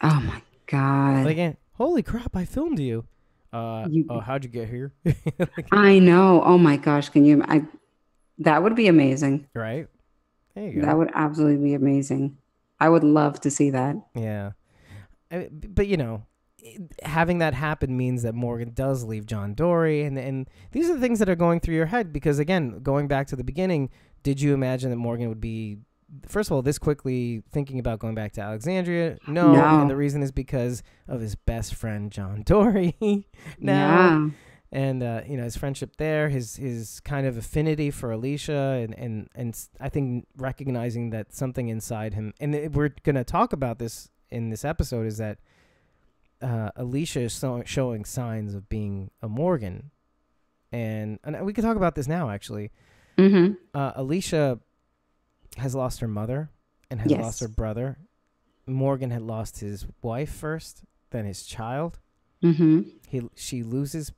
Oh my God. Like, holy crap, I filmed you. How'd you get here? I know. Oh my gosh. That would be amazing. Right? There you go. That would absolutely be amazing. I would love to see that. Yeah. But, having that happen means that Morgan does leave John Dory. And these are the things that are going through your head. Because, again, going back to the beginning, did you imagine that Morgan would be, first of all, this quickly thinking about going back to Alexandria? No. And the reason is because of his best friend, John Dory. now. Yeah. And, his friendship there, his kind of affinity for Alicia, and I think recognizing that something inside him, and we're going to talk about this in this episode, is that Alicia is showing signs of being a Morgan. And we could talk about this now, actually. Mm-hmm. Alicia has lost her mother and has lost her brother. Morgan had lost his wife first, then his child. Mm-hmm. He loses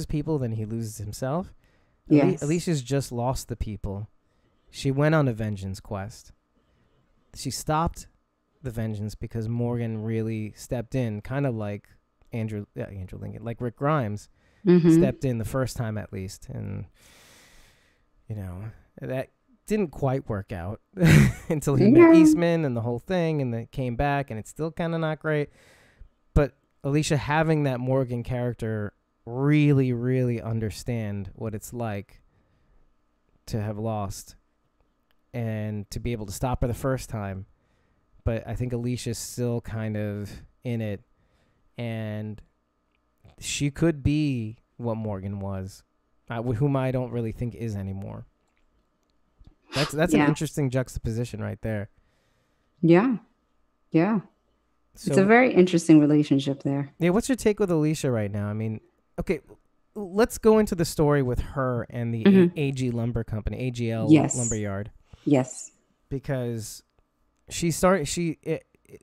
people, then he loses himself. Yes. Alicia's just lost the people. She went on a vengeance quest. She stopped the vengeance because Morgan really stepped in, kind of like Andrew Lincoln, like Rick Grimes stepped in the first time at least, and that didn't quite work out until he met Eastman and the whole thing, and then came back, and it's still kind of not great. But Alicia having that Morgan character really, really understand what it's like to have lost and to be able to stop her the first time. But I think Alicia's still kind of in it, and she could be what Morgan was, whom I don't really think is anymore. That's an interesting juxtaposition right there. Yeah. Yeah. So, it's a very interesting relationship there. Yeah, what's your take with Alicia right now? I mean, okay, let's go into the story with her and the AG Lumber Company, AGL Lumberyard. Yes. Because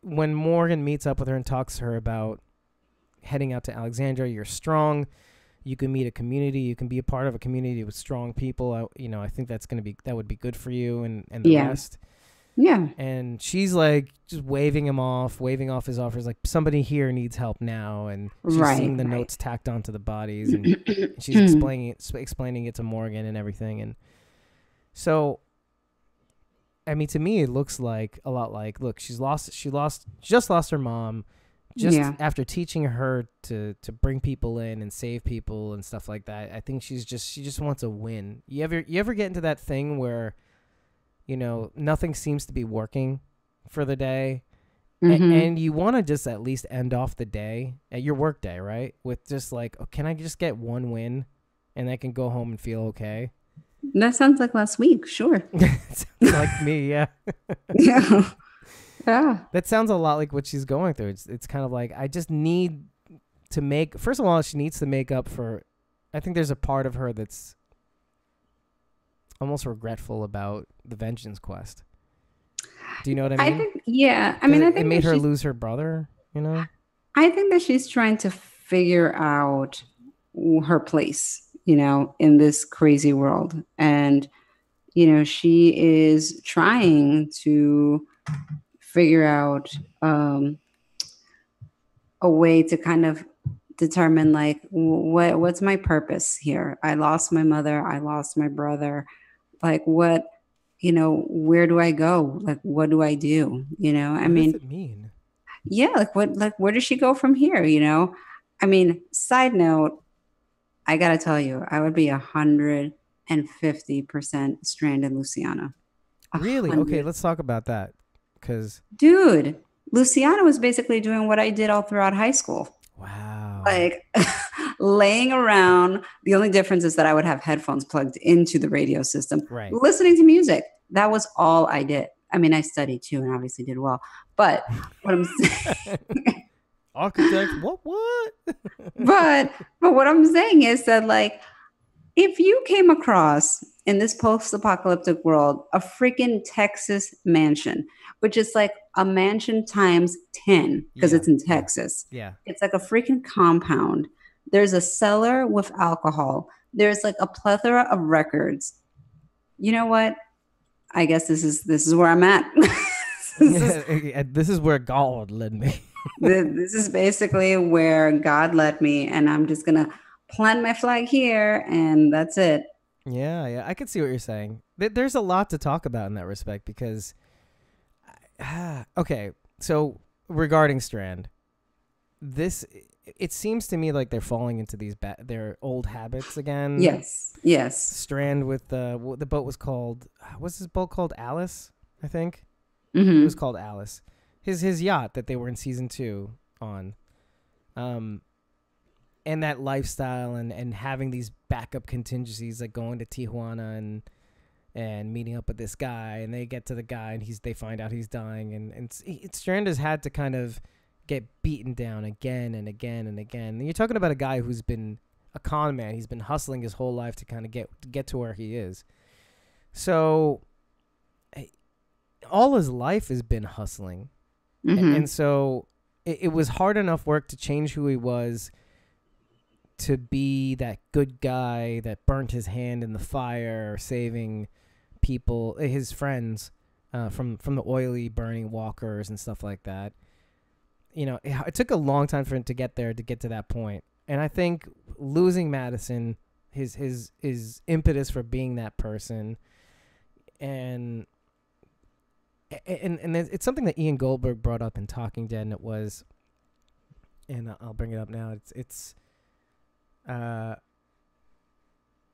when Morgan meets up with her and talks to her about heading out to Alexandria, you're strong. You can meet a community. You can be a part of a community with strong people. I think that would be good for you and the rest. Yeah. And she's like just waving off his offers, like somebody here needs help now. And she's seeing the notes tacked onto the bodies, and she's explaining it to Morgan and everything. And so, I mean, to me, it looks like a lot like, look, she just lost her mom, after teaching her to bring people in and save people and stuff like that. I think she just wants a win. You ever get into that thing where, nothing seems to be working for the day, and you want to just at least end off the day at your work day, right? With just like, oh, can I just get one win and I can go home and feel okay? That sounds like last week. Sure. Sounds like me. Yeah. Yeah. Yeah. That sounds a lot like what she's going through. It's kind of like, I just need to first of all, she needs to make up for, I think there's a part of her that's almost regretful about the vengeance quest. Do you know what I mean? I think, yeah. I mean, I think it made her lose her brother, I think that she's trying to figure out her place in this crazy world. And, she is trying to figure out a way to kind of determine like what's my purpose here. I lost my mother, I lost my brother. Like what, where do I go? Like what do I do? I What does mean, it mean? yeah, like where does she go from here? I mean, side note, I gotta tell you, I would be 150% stranded Luciana. A Really? Okay, hundred. let's talk about that. Cause Dude, Luciana was basically doing what I did all throughout high school. wow. Like laying around. The only difference is that I would have headphones plugged into the radio system, Right. listening to music. That was all I did. I mean, I studied too and obviously did well. But what I'm saying, Architect. What? but what I'm saying is that like if you came across in this post-apocalyptic world a freaking Texas mansion, which is like a mansion times 10 because Yeah. it's in Yeah. Texas. Yeah. It's like a freaking compound. There's a cellar with alcohol. There's like a plethora of records. You know what? I guess this is where I'm at. this is This is where God led me. this is basically where God led me, and I'm just gonna plant my flag here, and that's it. Yeah, yeah, I can see what you're saying. There's a lot to talk about in that respect because, okay, so regarding Strand, this it seems to me like they're falling into these their old habits again. Yes, yes. Strand with the boat was called what's his boat called? Alice, I think. It Hmm. was called Alice. His yacht that they were in season 2 on. And that lifestyle and having these backup contingencies like going to Tijuana and meeting up with this guy, and they get to the guy and they find out he's dying, and Strand has had to kind of get beaten down again and again and again. And you're talking about a guy who's been a con man. He's been hustling his whole life to kind of get to where he is. So all his life has been hustling. Hmm. And so it was hard enough work to change who he was to be that good guy that burnt his hand in the fire, saving people, his friends, from the oily burning walkers and stuff like that. It took a long time for him to get there, to get to that point. And I think losing Madison, his impetus for being that person, and it's something that Ian Goldberg brought up in Talking Dead, and it was, and I'll bring it up now.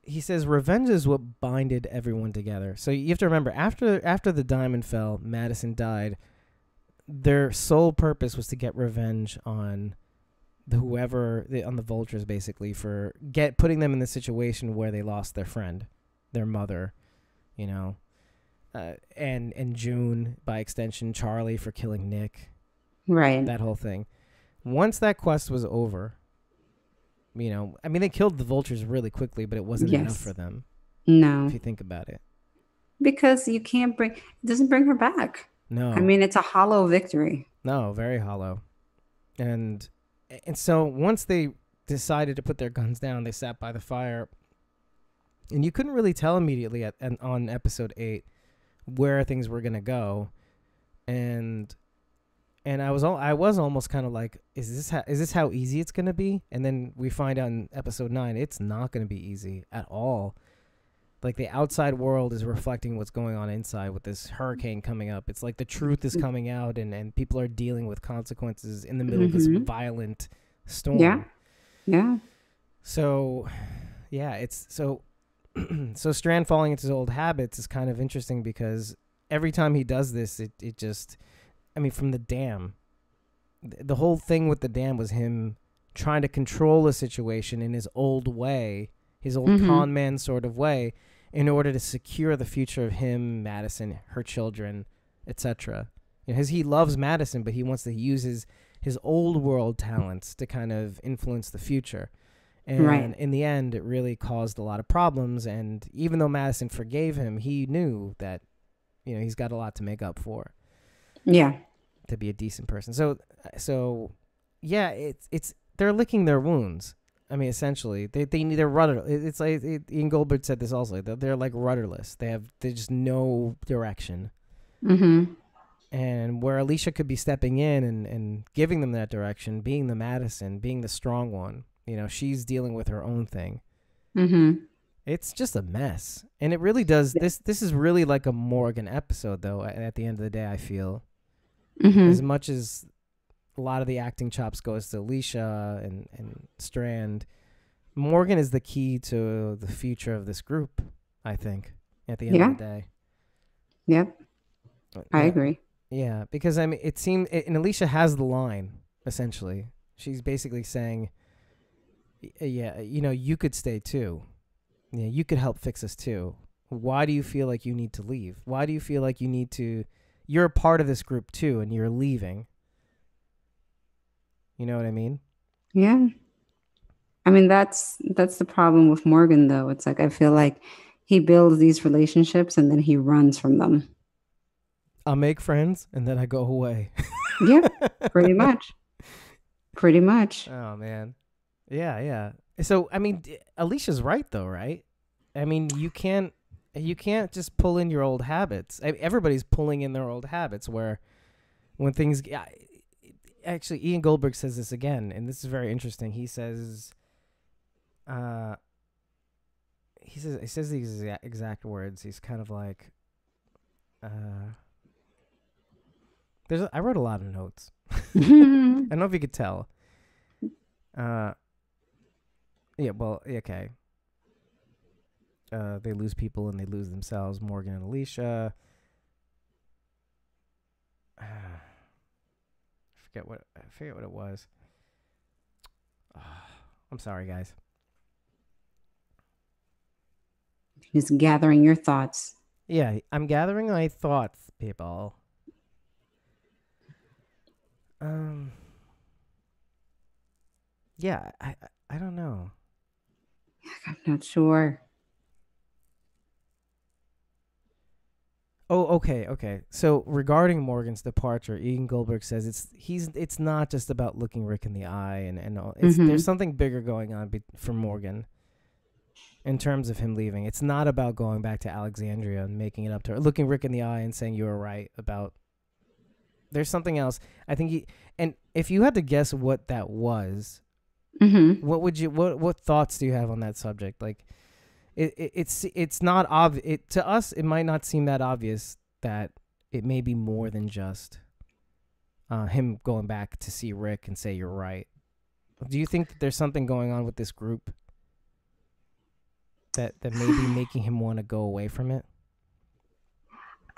He says revenge is what binded everyone together. So you have to remember, after the diamond fell, Madison died. Their sole purpose was to get revenge on on the vultures, basically, for putting them in the situation where they lost their friend, their mother, and June, by extension, Charlie for killing Nick, Right. that whole thing. Once that quest was over, I mean, they killed the vultures really quickly, but it wasn't enough for them, No, if you think about it. because you can't bring. It doesn't bring her back. No. I mean, it's a hollow victory. No, very hollow. And so once they decided to put their guns down, they sat by the fire. And you couldn't really tell immediately on episode 8 where things were going to go. And I was almost kind of like, is this how easy it's going to be? And then we find out in episode 9 it's not going to be easy at all. Like, the outside world is reflecting what's going on inside with this hurricane coming up. It's like the truth is coming out, and people are dealing with consequences in the middle of this violent storm. Yeah. Yeah. So, yeah, it's so Strand falling into his old habits is kind of interesting because every time he does this, it just, I mean, from the dam, the whole thing with the dam was him trying to control the situation in his old way, his old con man sort of way, in order to secure the future of him, Madison, her children, etc. Because he loves Madison, but he wants to use his old world talents to kind of influence the future. And in the end, it really caused a lot of problems. And even though Madison forgave him, he knew that, he's got a lot to make up for. Yeah. To be a decent person. So yeah, it's they're licking their wounds. I mean, essentially, they're rudder. It's like Ian Goldberg said this also. They're like rudderless. They just no direction. Mm-hmm. And where Alicia could be stepping in and giving them that direction, being the Madison, being the strong one. You know, she's dealing with her own thing. Mm-hmm. It's just a mess, and it really does. This is really like a Morgan episode, though. At the end of the day, I feel as much as a lot of the acting chops goes to Alicia and Strand, Morgan is the key to the future of this group, I think, at the end of the day. Yep. I agree. Yeah, because I mean, it seemed, and Alicia has the line, essentially. She's basically saying, yeah, you know, you could stay too. Yeah, you could help fix us too. Why do you feel like you need to leave? Why do you feel like you need to, you're a part of this group too, and you're leaving? You know what I mean? Yeah. I mean, that's the problem with Morgan, though. It's like, I feel like he builds these relationships and then he runs from them. I'll make friends and then I go away. Yeah, pretty much. Pretty much. Oh, man. Yeah. So, I mean, Alicia's right, though, right? I mean, you can't just pull in your old habits. Everybody's pulling in their old habits where when things... Actually, Ian Goldberg says this again, and this is very interesting. He says... He says these exact words. He's kind of like... I wrote a lot of notes. I don't know if you could tell. Yeah, well, okay. They lose people and they lose themselves. Morgan and Alicia. I forget what it was. I'm sorry, guys. Just gathering your thoughts. Yeah, I'm gathering my thoughts, people. Yeah, I don't know. I'm not sure. Oh, okay. So regarding Morgan's departure, Ian Goldberg says it's not just about looking Rick in the eye and all. There's something bigger going on for Morgan in terms of him leaving. It's not about going back to Alexandria and making it up to her, looking Rick in the eye and saying you were right about. There's something else. I think and if you had to guess what that was, what would you what thoughts do you have on that subject? Like, it's not obvious to us. It might not seem that obvious that it may be more than just him going back to see Rick and say you're right. Do you think that there's something going on with this group that may be making him want to go away from it?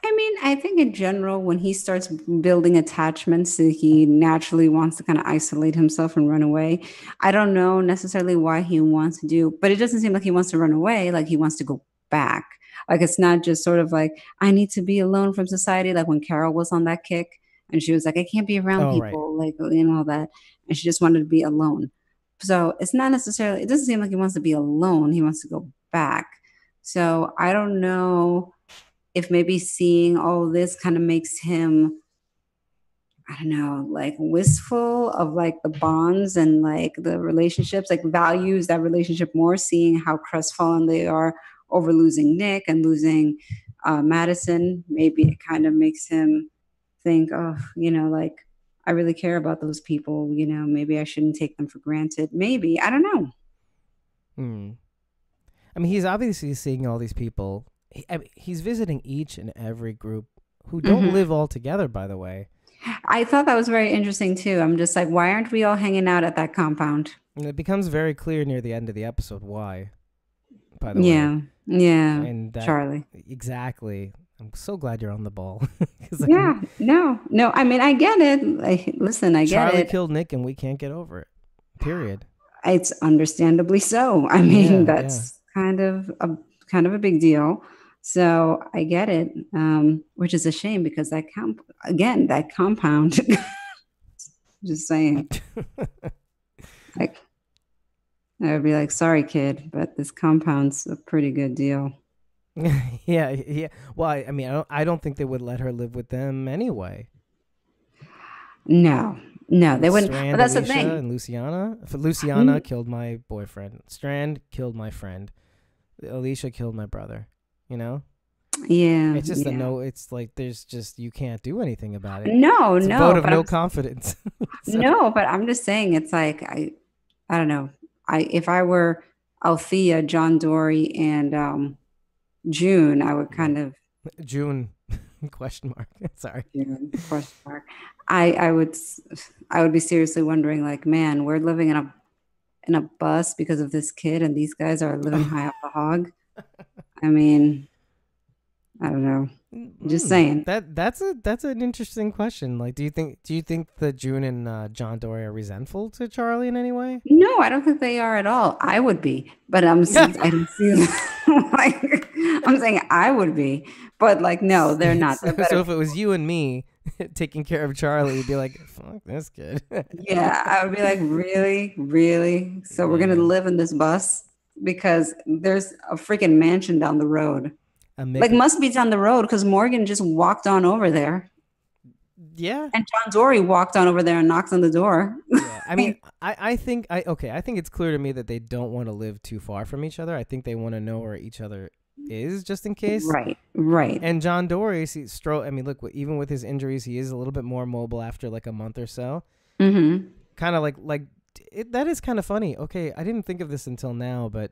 I mean, I think in general, when he starts building attachments, he naturally wants to kind of isolate himself and run away. I don't know necessarily why he wants to do, but it doesn't seem like he wants to run away. Like he wants to go back. Like it's not just sort of like, I need to be alone from society. Like when Carol was on that kick and she was like, I can't be around people, right. Like, you know, that. And she just wanted to be alone. So it's not necessarily, it doesn't seem like he wants to be alone. He wants to go back. So I don't know if maybe seeing all this kind of makes him, I don't know, like wistful of like the bonds and like the relationships, like values that relationship more, seeing how crestfallen they are over losing Nick and losing Madison. Maybe it kind of makes him think, oh, you know, like I really care about those people, you know, maybe I shouldn't take them for granted. Maybe, I don't know. I mean, he's obviously seeing all these people. He's visiting each and every group who don't live all together, by the way. I thought that was very interesting, too. I'm just like, why aren't we all hanging out at that compound? And it becomes very clear near the end of the episode why, by the way. Yeah, and Charlie. Exactly. I'm so glad you're on the ball. No. I mean, I get it. Listen, I get it. Charlie killed Nick and we can't get over it. Period. It's understandably so. I mean, that's kind of a big deal. So I get it, which is a shame because that compound, just saying, like, I would be like, sorry, kid, but this compound's a pretty good deal. Yeah. Well, I mean, I don't think they would let her live with them anyway. No, No, And they wouldn't. But Strand, that's the Alicia, thing. and Luciana. If Luciana Mm, killed my boyfriend, Strand killed my friend, Alicia killed my brother. You know, yeah, it's just a yeah. no. It's like there's just you can't do anything about it. No, It's a vote no, of but no confidence. So I'm just saying it's like I don't know. I If I were Althea, John Dory, and June, I would yeah, kind of June question mark. Sorry. June question mark. I would I would be seriously wondering like, man, we're living in a bus because of this kid, and these guys are living high off the hog. I mean, I don't know. Just saying. That's an interesting question. Like, do you think that June and John Dory are resentful to Charlie in any way? No, I don't think they are at all. I would be, but I don't see like I'm saying I would be, but like no, they're not. They're So better if it was people. you and me taking care of Charlie, you'd be like, "Fuck this kid." Yeah, I would be like, really, really. So we're gonna Yeah, live in this bus because there's a freaking mansion down the road. a Like Mick. must be down the road because Morgan just walked on over there, Yeah, and John Dory walked on over there and knocked on the door. yeah. I mean, I think I think it's clear to me that they don't want to live too far from each other. I think they want to know where each other is, just in case. Right, right. And John Dory, I mean, look, even with his injuries, he is a little bit more mobile after like a month or so. Mm-hmm. Kind of that is kind of funny. Okay, I didn't think of this until now, but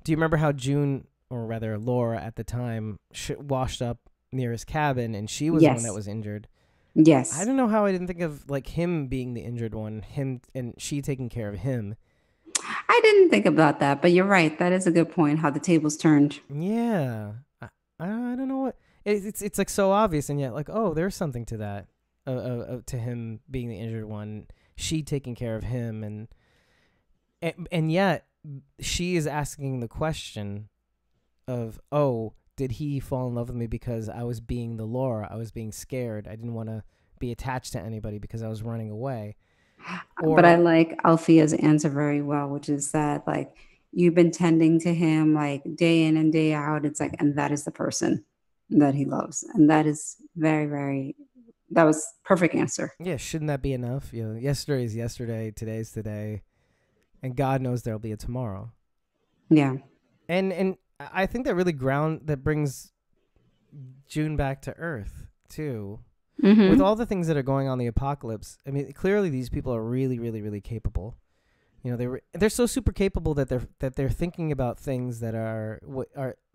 do you remember how June, or rather Laura at the time, washed up near his cabin, and she was the one that Yes, was injured? I yes. don't know how I didn't think of like him being the injured one, him and she taking care of him. I didn't think about that, but you're right. That is a good point. How the tables turned. Yeah, I don't know what it's like so obvious, and yet like oh, there's something to that, to him being the injured one, she taking care of him, and yet she is asking the question of, oh, did he fall in love with me because I was being the Laura? I was being scared. I didn't want to be attached to anybody because I was running away. But I Or like Althea's answer very well, which is that like you've been tending to him like day in and day out. It's like, and that is the person that he loves. And that is very, very, that was perfect answer. yeah, shouldn't that be enough? You know, yesterday is yesterday, today's today, and God knows there'll be a tomorrow. Yeah. And I think that brings June back to Earth too. With Mm-hmm. all the things that are going on in the apocalypse, I mean, clearly these people are really, really, really capable. You know, they're so super capable that they're thinking about things that are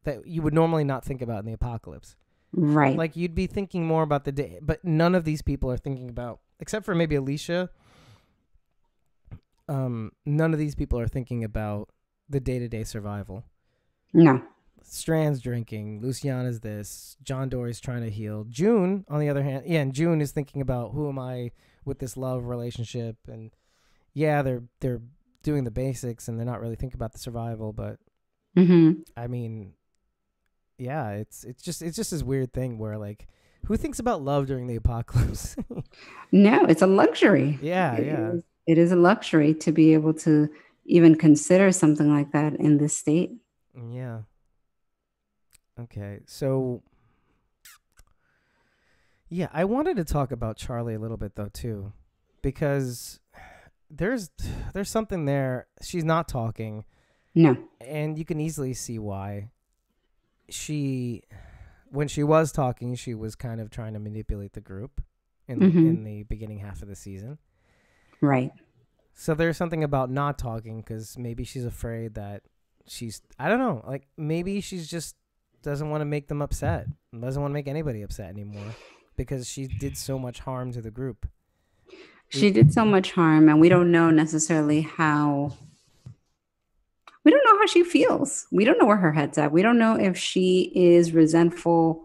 that you would normally not think about in the apocalypse. Right. Like you'd be thinking more about the day, but none of these people are thinking about, except for maybe Alicia. None of these people are thinking about the day to day survival. No. Strand's drinking. Luciana's this. John Dory's trying to heal. June, on the other hand, yeah, and June is thinking about who am I with this love relationship, and yeah, they're doing the basics and they're not really thinking about the survival. But Mm-hmm. I mean, yeah, it's just this weird thing where like, who thinks about love during the apocalypse? No, it's a luxury. Yeah, yeah, It is a luxury to be able to even consider something like that in this state. yeah. Okay, so yeah, I wanted to talk about Charlie a little bit though too, because there's there's something there. She's not talking, No. and you can easily see why. She, when she was talking, she was kind of trying to manipulate the group Mm-hmm. in the beginning half of the season. Right. So there's something about not talking because maybe she's afraid that I don't know, like maybe she's just doesn't want to make them upset, doesn't want to make anybody upset anymore because she did so much harm to the group. She did so much harm, and we don't know necessarily how. We don't know how she feels. We don't know where her head's at. We don't know if she is resentful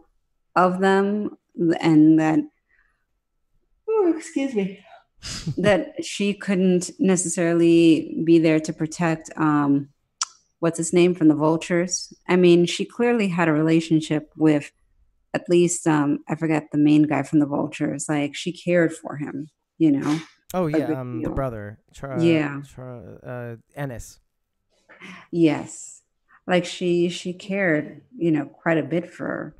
of them and that, oh, excuse me, that she couldn't necessarily be there to protect what's his name from the vultures. I mean, she clearly had a relationship with at least I forget the main guy from the vultures. Like she cared for him, you know, Oh a yeah, good the deal. brother, Yeah. Ennis. Yes. Like she cared, quite a bit for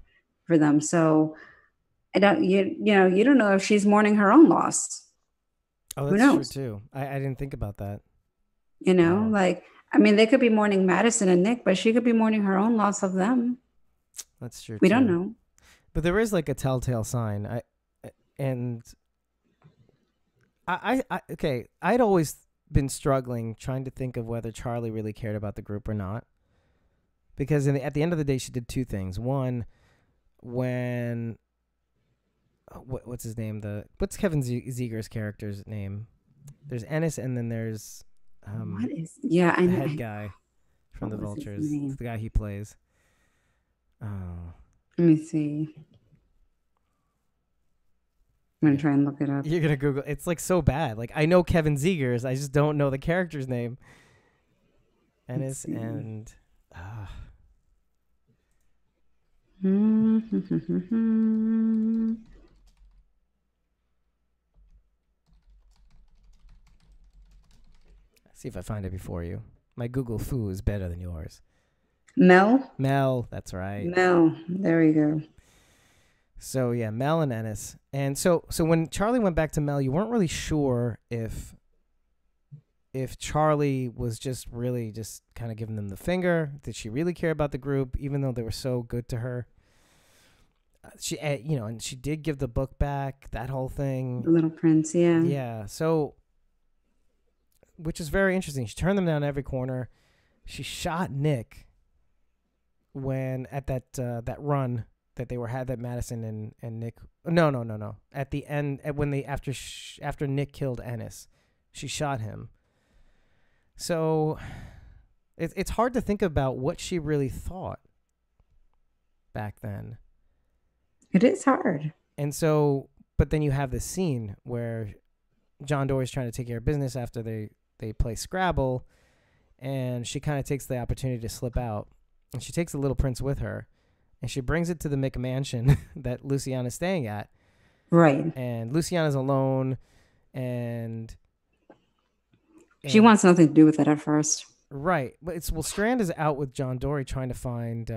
them. So I don't you know, you don't know if she's mourning her own loss. Oh, Who that's true knows? too. I didn't think about that. You know, Wow, like, I mean, they could be mourning Madison and Nick, but she could be mourning her own loss of them. that's true We don't too. know. But there is like a telltale sign. And okay. I'd always been struggling trying to think of whether Charlie really cared about the group or not, because at the end of the day, she did two things. One, when what's his name? What's Kevin Zeger's character's name? There's Ennis, and then there's What is? Yeah, the head guy from what the was his Vultures. It's name? the guy he plays. Oh, Let me see. I'm gonna yeah. try and look it up. You're gonna Google. It's like so bad. Like I know Kevin Zegers, I just don't know the character's name. Let's Ennis see. and see if I find it before you. My Google foo is better than yours. Mel. Mel, that's right. Mel. There we go. So yeah, Mel and Ennis. And so when Charlie went back to Mel, you weren't really sure if Charlie was just really just kind of giving them the finger. Did she really care about the group, even though they were so good to her? She, and she did give the book back. That whole thing, The Little Prince. Yeah. yeah. So, which is very interesting. She turned them down every corner. She shot Nick when at that run that they had that Madison and Nick. No. At the end, when they after Nick killed Ennis, she shot him. So it's hard to think about what she really thought back then. It is hard. And so, but then you have this scene where John Dory's trying to take care of business after they play Scrabble, and she kind of takes the opportunity to slip out, and she takes the little prince with her, and she brings it to the McMansion that Luciana's staying at. Right. And Luciana's alone, and She wants nothing to do with it at first. right, but Strand is out with John Dory trying to find.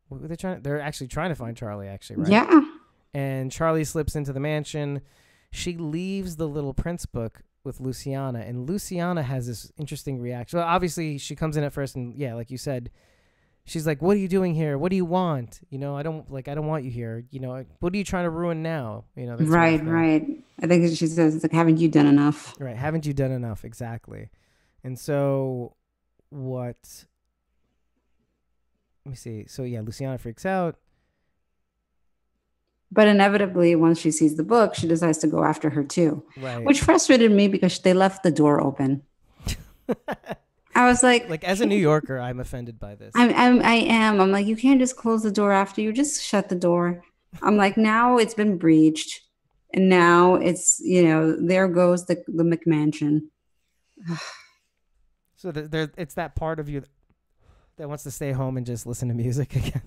They're actually trying to find Charlie. Actually, right? Yeah. And Charlie slips into the mansion. She leaves the Little Prince book with Luciana, and Luciana has this interesting reaction. Well, obviously, she comes in at first, and yeah, like you said, she's like, "What are you doing here? What do you want? I don't want you here. What are you trying to ruin now? That sort of Right. thing." Right. I think she says, it's like, haven't you done enough? Right? Haven't you done enough? Exactly. And so, what? Let me see. So yeah, Luciana freaks out. But inevitably, once she sees the book, she decides to go after her too, Right. which frustrated me because they left the door open. I was like, Like as a New Yorker, I'm offended by this. I am. I'm like, you can't just close the door after you. Just shut the door. I'm like, now it's been breached, and now it's there goes the McMansion. So it's that part of you that wants to stay home and just listen to music again.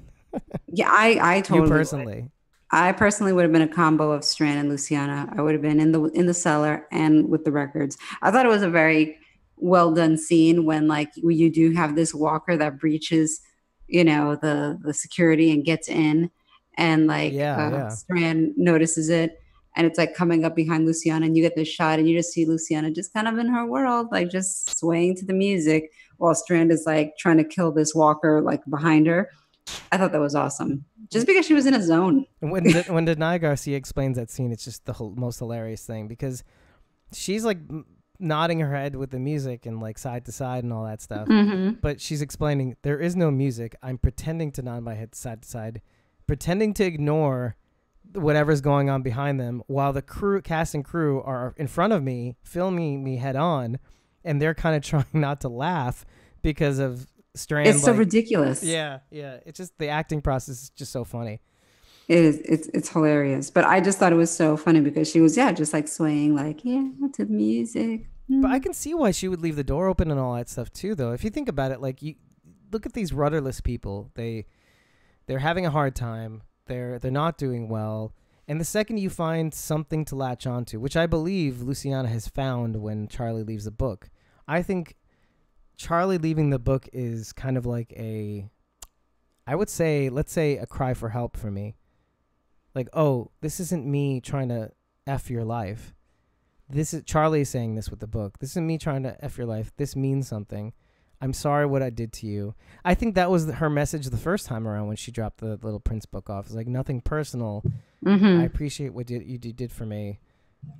Yeah, I You totally would. personally. I personally would have been a combo of Strand and Luciana. I would have been in the cellar and with the records. I thought it was a very well done scene when you do have this walker that breaches, the security and gets in, and Yeah. Strand notices it, and it's like coming up behind Luciana, and you get this shot, and you just see Luciana just kind of in her world, like just swaying to the music, while Strand is like trying to kill this walker like behind her. I thought that was awesome. Just because she was in a zone. And when Denai Garcia explains that scene, it's just the most hilarious thing because she's like nodding her head with the music and like side to side and all that stuff. Mm-hmm. But she's explaining there is no music. I'm pretending to nod my head side to side, pretending to ignore whatever's going on behind them while the cast and crew are in front of me, filming me head on, and they're kind of trying not to laugh because of Strand. It's so ridiculous. Yeah. It's just the acting process is just so funny. It is. It's hilarious. But I just thought it was so funny because she was just like swaying to the music. But I can see why she would leave the door open and all that stuff too, though. If you think about it, like you look at these rudderless people, they're having a hard time. They're not doing well. And the second you find something to latch onto, which I believe Luciana has found when Charlie leaves the book, I think Charlie leaving the book is kind of like let's say a cry for help for me. Like, oh, this isn't me trying to F your life. this is Charlie saying this with the book. This is me trying to F your life. This means something. I'm sorry what I did to you. I think that was her message the first time around when she dropped the Little Prince book off. It's like, nothing personal. I appreciate what you did for me.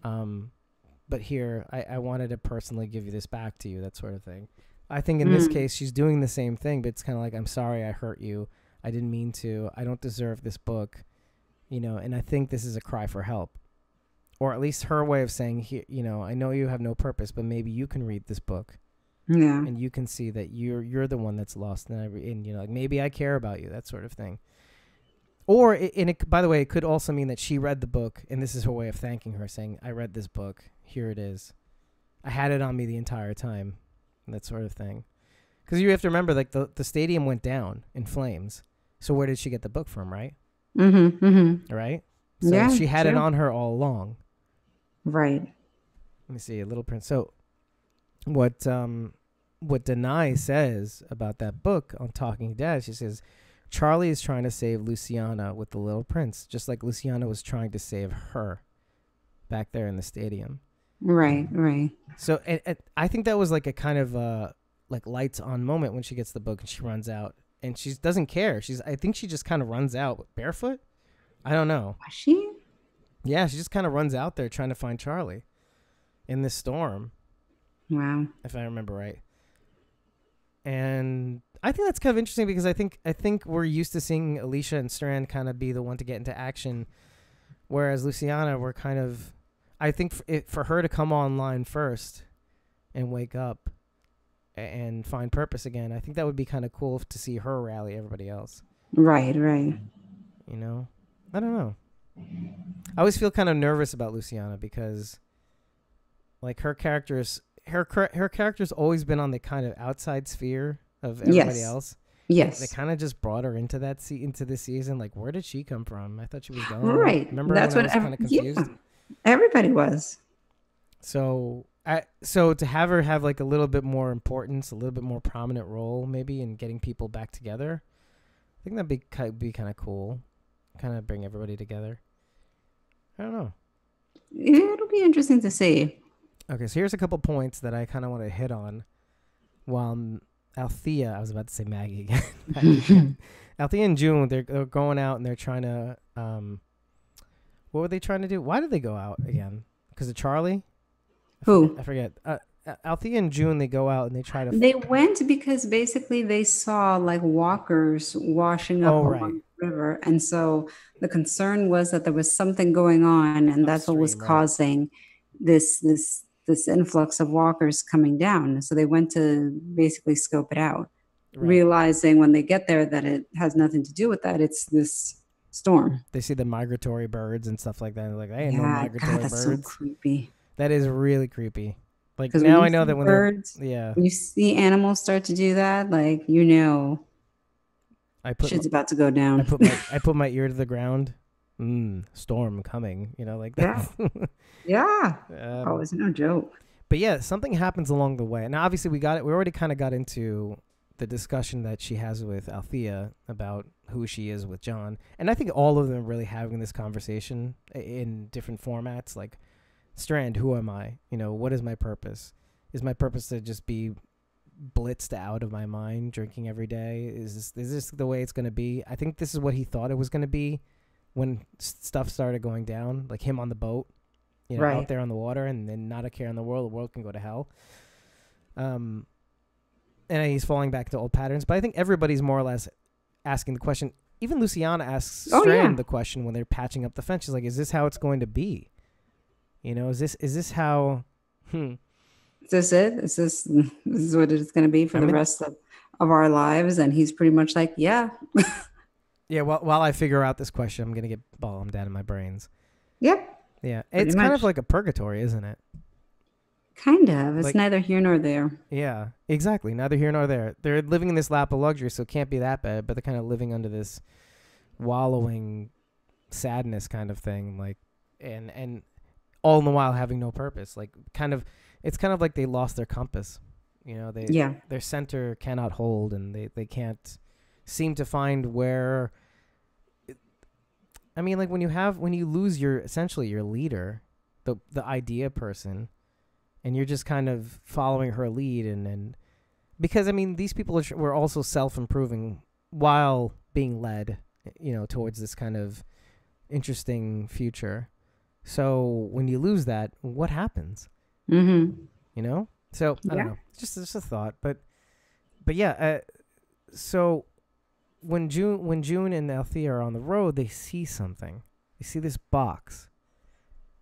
But here, I wanted to personally give you this back to you, that sort of thing. I think in this case, she's doing the same thing, but it's kind of like, I'm sorry I hurt you. I didn't mean to. I don't deserve this book. And I think this is a cry for help. Or at least her way of saying, I know you have no purpose, but maybe you can read this book. Yeah. And you can see that you're the one that's lost, and like, maybe I care about you, that sort of thing. Or by the way, it could also mean that she read the book, and this is her way of thanking her, saying, I read this book, here it is, I had it on me the entire time, that sort of thing. Because you have to remember, like, the stadium went down in flames, so where did she get the book from, right? Right. So yeah, she had it on her all along. Right. Let me see, a Little Prince. So what Danai says about that book on Talking Dead, she says, Charlie is trying to save Luciana with the Little Prince, just like Luciana was trying to save her back there in the stadium. Right. So and I think that was like a kind of like lights on moment when she gets the book and she runs out, and she doesn't care. I think she just kind of runs out barefoot. I don't know. Was she? Yeah, she just kind of runs out there trying to find Charlie in this storm. Wow. If I remember right. And I think that's kind of interesting because I think we're used to seeing Alicia and Strand kind of be the one to get into action, whereas Luciana, we're kind of, I think for her to come online first and wake up and find purpose again, I think that would be kind of cool to see her rally everybody else. Right. I don't know. I always feel kind of nervous about Luciana because, like, her character's always been on the kind of outside sphere of everybody else. Yes. They kind of just brought her into into this season. Like, where did she come from? I thought she was gone. Right. Remember, that's what I was kind of confused. Yeah, everybody was. So to have her have like a little bit more importance, a little bit more prominent role, maybe in getting people back together, I think that'd be kind of cool. Kind of bring everybody together. I don't know. It'll be interesting to see. Okay, so here's a couple points that I kind of want to hit on while Althea, I was about to say Maggie again. Althea and June, they're going out and they're trying to, what were they trying to do? Why did they go out again? Because of Charlie? Who? I forget. Althea and June, they go out and they try to... They went because basically they saw like walkers washing up along the river. And so the concern was that there was something going on, and that's what was causing this influx of walkers coming down. So they went to basically scope it out, realizing when they get there that it has nothing to do with that. It's this storm. They see the migratory birds and stuff like that. They're like, I ain't no migratory birds. That's so creepy. That is really creepy. Like, now I know that when birds, when you see animals start to do that, like, shit's about to go down. I put my ear to the ground. Storm coming, like that. Yeah. It's no joke. But yeah, something happens along the way. Now, obviously, we already kind of got into the discussion that she has with Althea about who she is with John. And I think all of them are really having this conversation in different formats. Like, Strand, who am I? What is my purpose? Is my purpose to just be blitzed out of my mind, drinking every day? Is this the way it's going to be? I think this is what he thought it was going to be when stuff started going down, like him on the boat, out there on the water, and then not a care in the world can go to hell. And he's falling back to old patterns. But I think everybody's more or less asking the question. Even Luciana asks Strand the question when they're patching up the fence. She's like, is this how it's going to be? Is this how... Is this it? Is this what it's going to be for the rest of our lives? And he's pretty much like, yeah. Yeah, while I figure out this question, I'm going to get bombed out of my brains. Yep. Yeah, it's kind of like a purgatory, isn't it? Kind of. It's neither here nor there. Yeah, exactly. Neither here nor there. They're living in this lap of luxury, so it can't be that bad, but they're kind of living under this wallowing sadness kind of thing, like, and all the while having no purpose. Like, it's kind of like they lost their compass. Their center cannot hold, and they can't seem to find where... I mean, like, when you lose essentially your leader, the idea person, and you're just kind of following her lead, and because I mean these people were also self-improving while being led, towards this kind of interesting future. So when you lose that, what happens? Mm-hmm. So I don't know. It's just a thought, but yeah. So when June and Althea are on the road, they see something. They see this box,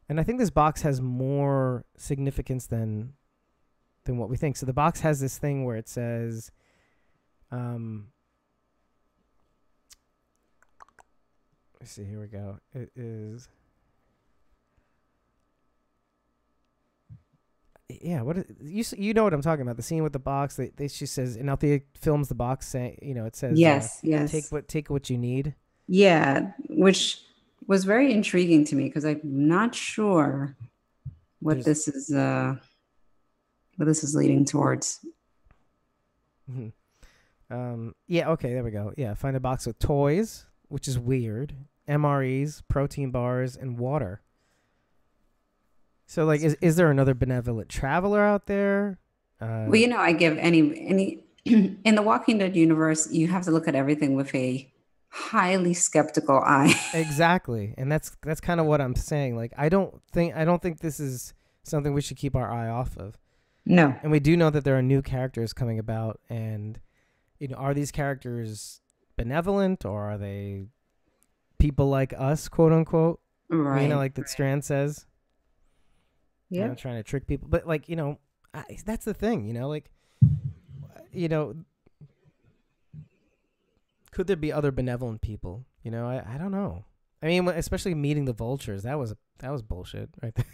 and I think this box has more significance than what we think. So the box has this thing where it says, let's see. Here we go. It is. Yeah, you know what I'm talking about? The scene with the box. She says, and Althea films the box, saying, it says, yes. Take what you need. Yeah, which was very intriguing to me because I'm not sure what this is leading towards. Mm-hmm. Yeah. Okay. There we go. Yeah. Find a box with toys, which is weird. MREs, protein bars, and water. So, like, is there another benevolent traveler out there? Well, I give any in the Walking Dead universe, you have to look at everything with a highly skeptical eye. Exactly, and that's kind of what I'm saying. Like, I don't think this is something we should keep our eye off of. No, and we do know that there are new characters coming about, and are these characters benevolent, or are they people like us, quote unquote? Right. Like that Strand says. Yeah. Trying to trick people. But, like, that's the thing, could there be other benevolent people? I don't know. I mean, especially meeting the vultures. That was bullshit right there.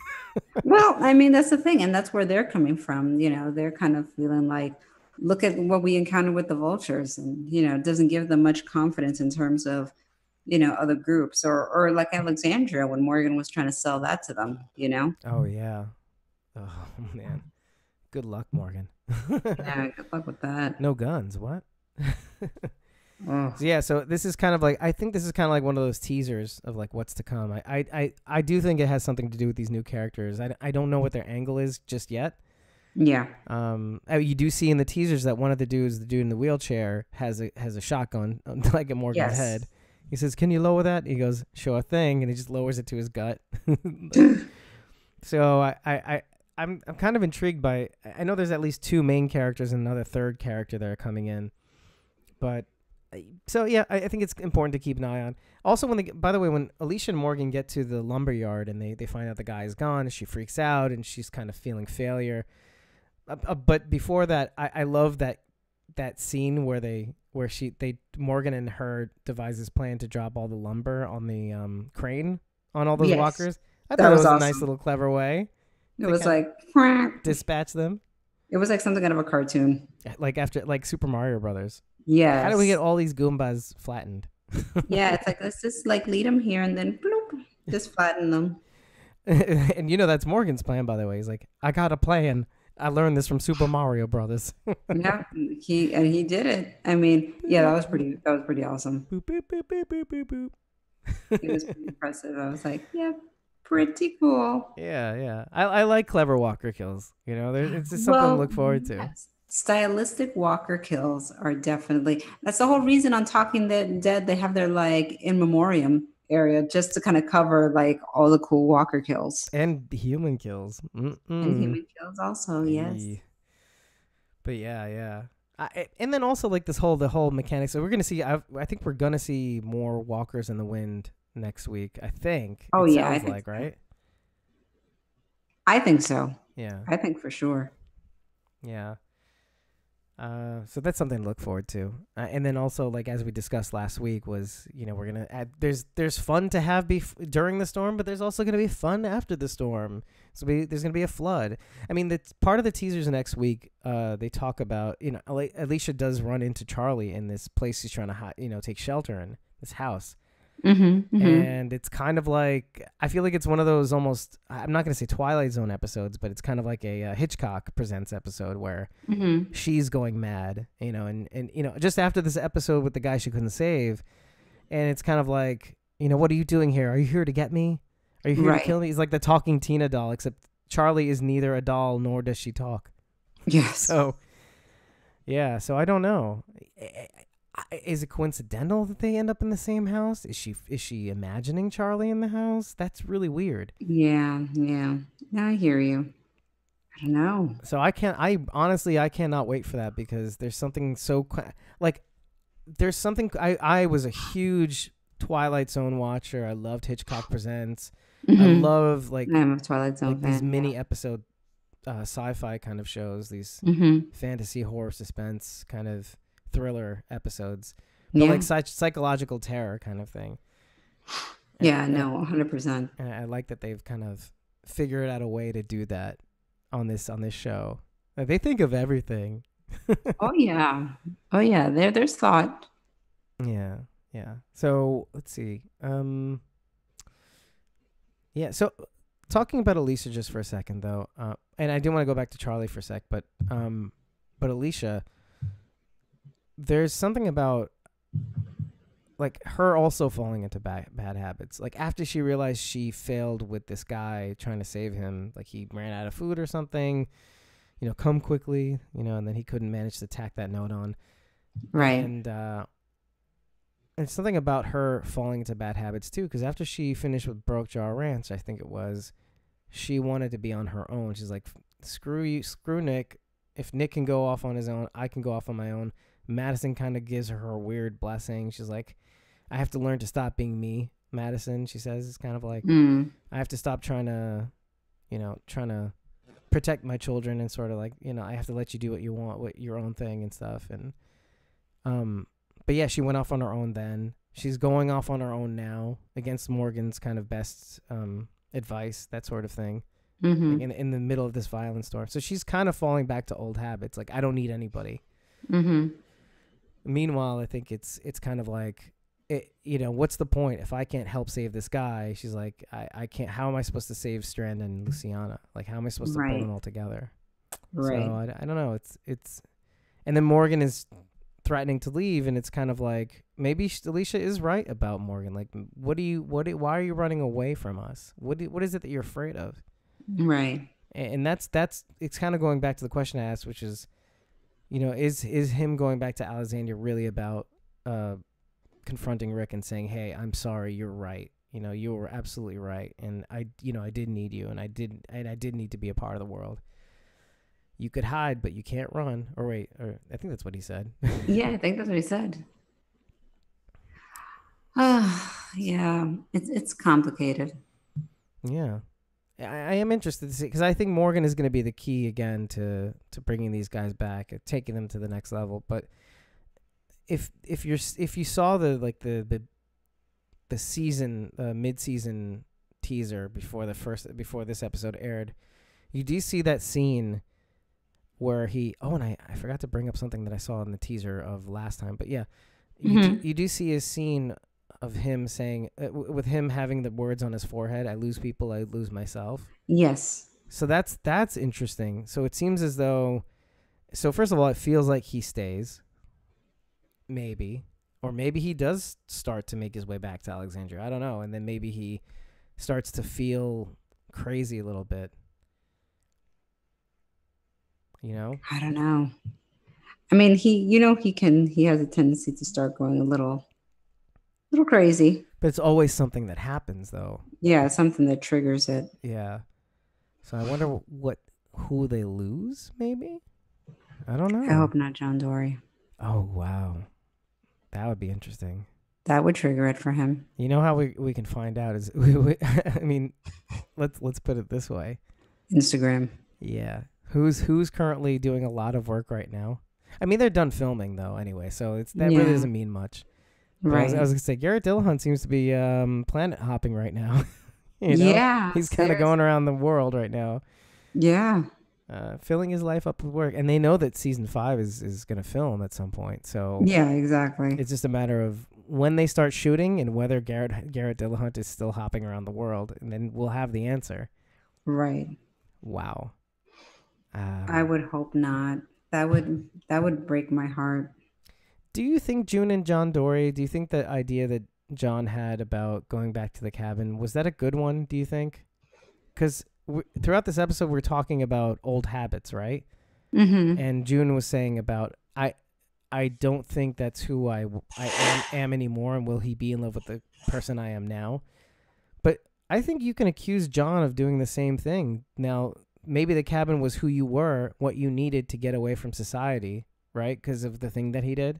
Well, I mean, that's the thing. And that's where they're coming from. They're kind of feeling like, look at what we encountered with the vultures. And, it doesn't give them much confidence in terms of, other groups or like Alexandria when Morgan was trying to sell that to them, Oh, yeah. Oh, man. Good luck, Morgan. Yeah, good luck with that. No guns. What? Oh. So, yeah, so this is kind of like, I think this is kind of like one of those teasers of like what's to come. I do think it has something to do with these new characters. I don't know what their angle is just yet. Yeah. You do see in the teasers that one of the dude in the wheelchair has a shotgun like at Morgan's head. He says, "Can you lower that?" He goes, "Sure thing," and he just lowers it to his gut. So I'm kind of intrigued by. I know there's at least two main characters and another third character that are coming in, but so yeah, I think it's important to keep an eye on. Also, by the way, when Alicia and Morgan get to the lumber yard and they find out the guy is gone, she freaks out and she's kind of feeling failure. But before that, I love that scene where Morgan and her devise this plan to drop all the lumber on the crane on all those walkers. I thought it was awesome. A nice little clever way. It was like dispatch them. It was like something out of a cartoon. Like Super Mario Brothers. Yeah. How do we get all these Goombas flattened? Yeah, it's like let's just like lead them here and then bloop, just flatten them. And that's Morgan's plan, by the way. He's like, I got a plan. I learned this from Super Mario Brothers. Yeah, he did it. I mean, yeah, that was pretty awesome. Boop, boop, boop, boop, boop, boop, boop. It was pretty impressive. I was like, yeah, pretty cool. Yeah. I like clever walker kills. It's just something to look forward to. Yes. Stylistic walker kills are definitely. That's the whole reason on Talking Dead they have their like in memoriam area just to kind of cover like all the cool walker kills and human kills. And human kills also. Yes. But yeah. And then also like the whole mechanics. So we're gonna see. I think we're gonna see more walkers in the wind next week. I think. Oh yeah, I think so. Right. I think so. Yeah. I think for sure. Yeah. So that's something to look forward to. And then also, like as we discussed last week, was we're gonna add. There's fun to have during the storm, but there's also gonna be fun after the storm. So there's gonna be a flood. I mean, that's part of the teasers next week. They talk about Alicia does run into Charlie in this place she's trying to take shelter in, this house. And it's kind of like, I feel like it's one of those almost, I'm not going to say Twilight Zone episodes, but it's kind of like a Hitchcock Presents episode where she's going mad, and just after this episode with the guy she couldn't save, and it's kind of like, what are you doing here? Are you here to get me? Are you here to Right. kill me? He's like the talking Tina doll, except Charlie is neither a doll nor does she talk. Yes. So, yeah. So I don't know. Is it coincidental that they end up in the same house? Is she imagining Charlie in the house? That's really weird. Yeah. Yeah. I hear you. I don't know. So I honestly I cannot wait for that because there's something so like there's something I was a huge Twilight Zone watcher. I loved Hitchcock Presents. I Mhm. love like I'm a Twilight Zone these fan. mini episode sci-fi kind of shows, these Mm-hmm. fantasy horror suspense kind of thriller episodes, but Yeah. like psychological terror kind of thing. Yeah. And, No. 100%. and I like that they've kind of figured out a way to do that on this show. Like, they think of everything. Oh yeah. Oh yeah. There's thought. Yeah, yeah. So let's see. Yeah. So talking about Alicia just for a second, though, and I do want to go back to Charlie for a sec, but Alicia, there's something about like her also falling into bad habits. Like after she realized she failed with this guy trying to save him, like he ran out of food or something, come quickly, and then he couldn't manage to tack that note on. Right. And it's something about her falling into bad habits too, because after she finished with Broke Jaw Ranch, I think it was, she wanted to be on her own. She's like, screw you, screw Nick. If Nick can go off on his own, I can go off on my own. Madison kind of gives her a weird blessing. She's like, I have to learn to stop being me, Madison. She says it's kind of like, I have to stop trying to protect my children and sort of like, I have to let you do what you want, what your own thing and stuff. And but yeah, she went off on her own then. She's going off on her own now against Morgan's kind of best advice, that sort of thing. Mm-hmm. Like in the middle of this violent storm. So she's kind of falling back to old habits. Like, I don't need anybody. Mm-hmm. Meanwhile, I think it's kind of like, what's the point if I can't help save this guy? She's like, I can't. How am I supposed to save Strand and Luciana? Like, how am I supposed to pull them all together? Right. So I don't know. It's, and then Morgan is threatening to leave, and it's kind of like maybe Alicia is right about Morgan. Like, why are you running away from us? What is it that you're afraid of? Right. And that's it's kind of going back to the question I asked, which is, is him going back to Alexandria really about confronting Rick and saying, hey, I'm sorry, you're right. You were absolutely right, and I did need you, and I did need to be a part of the world. You could hide, but you can't run. Or wait, or I think that's what he said. Yeah, I think that's what he said. Yeah, it's complicated. Yeah. I am interested to see, because I think Morgan is going to be the key again to bringing these guys back, taking them to the next level. But if you saw the season mid-season teaser before this episode aired, you do see that scene where and I forgot to bring up something that I saw in the teaser of last time, but yeah, you do see a scene of him saying, with him having the words on his forehead, I lose people, I lose myself. Yes. So that's interesting. So it seems as though, first of all, it feels like he stays, maybe, or maybe he does start to make his way back to Alexandria. I don't know. And then maybe he starts to feel crazy a little bit. I don't know. I mean, he has a tendency to start going a little crazy. But it's always something that happens, though. Yeah, something that triggers it. Yeah. So I wonder who they lose, maybe? I don't know. I hope not John Dorie. Oh, wow. That would be interesting. That would trigger it for him. You know how we can find out is, I mean, let's put it this way. Instagram. Yeah. Who's currently doing a lot of work right now? I mean, they're done filming, though, anyway, so really doesn't mean much. Right. I was going to say, Garrett Dillahunt seems to be planet hopping right now. Yeah. He's kind of going around the world right now. Yeah. Filling his life up with work. And they know that season 5 is going to film at some point. So yeah, exactly. It's just a matter of when they start shooting and whether Garrett Dillahunt is still hopping around the world. And then we'll have the answer. Right. Wow. I would hope not. That would break my heart. Do you think June and John Dorie, do you think the idea that John had about going back to the cabin, was that a good one, do you think? Because throughout this episode, we're talking about old habits, right? Mm-hmm. And June was saying about, I don't think that's who I am anymore, and will he be in love with the person I am now? But I think you can accuse John of doing the same thing. Now, maybe the cabin was who you were, what you needed to get away from society, right? Because of the thing that he did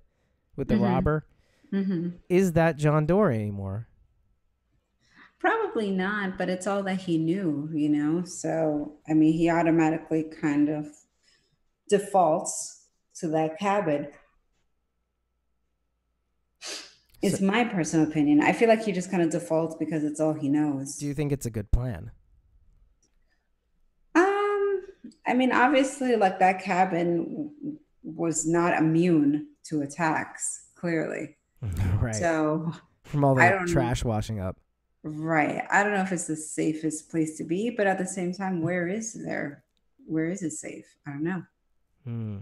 with the robber. Mm-hmm. Is that John Dory anymore? Probably not, but it's all that he knew, you know? So, I mean, he automatically kind of defaults to that cabin. It's my personal opinion. I feel like he just kind of defaults because it's all he knows. Do you think it's a good plan? I mean, obviously, like that cabin was not immune to attacks, clearly. Right. So From all I the don't trash washing up. right. I don't know if it's the safest place to be, but at the same time, where is it safe? I don't know. Hmm.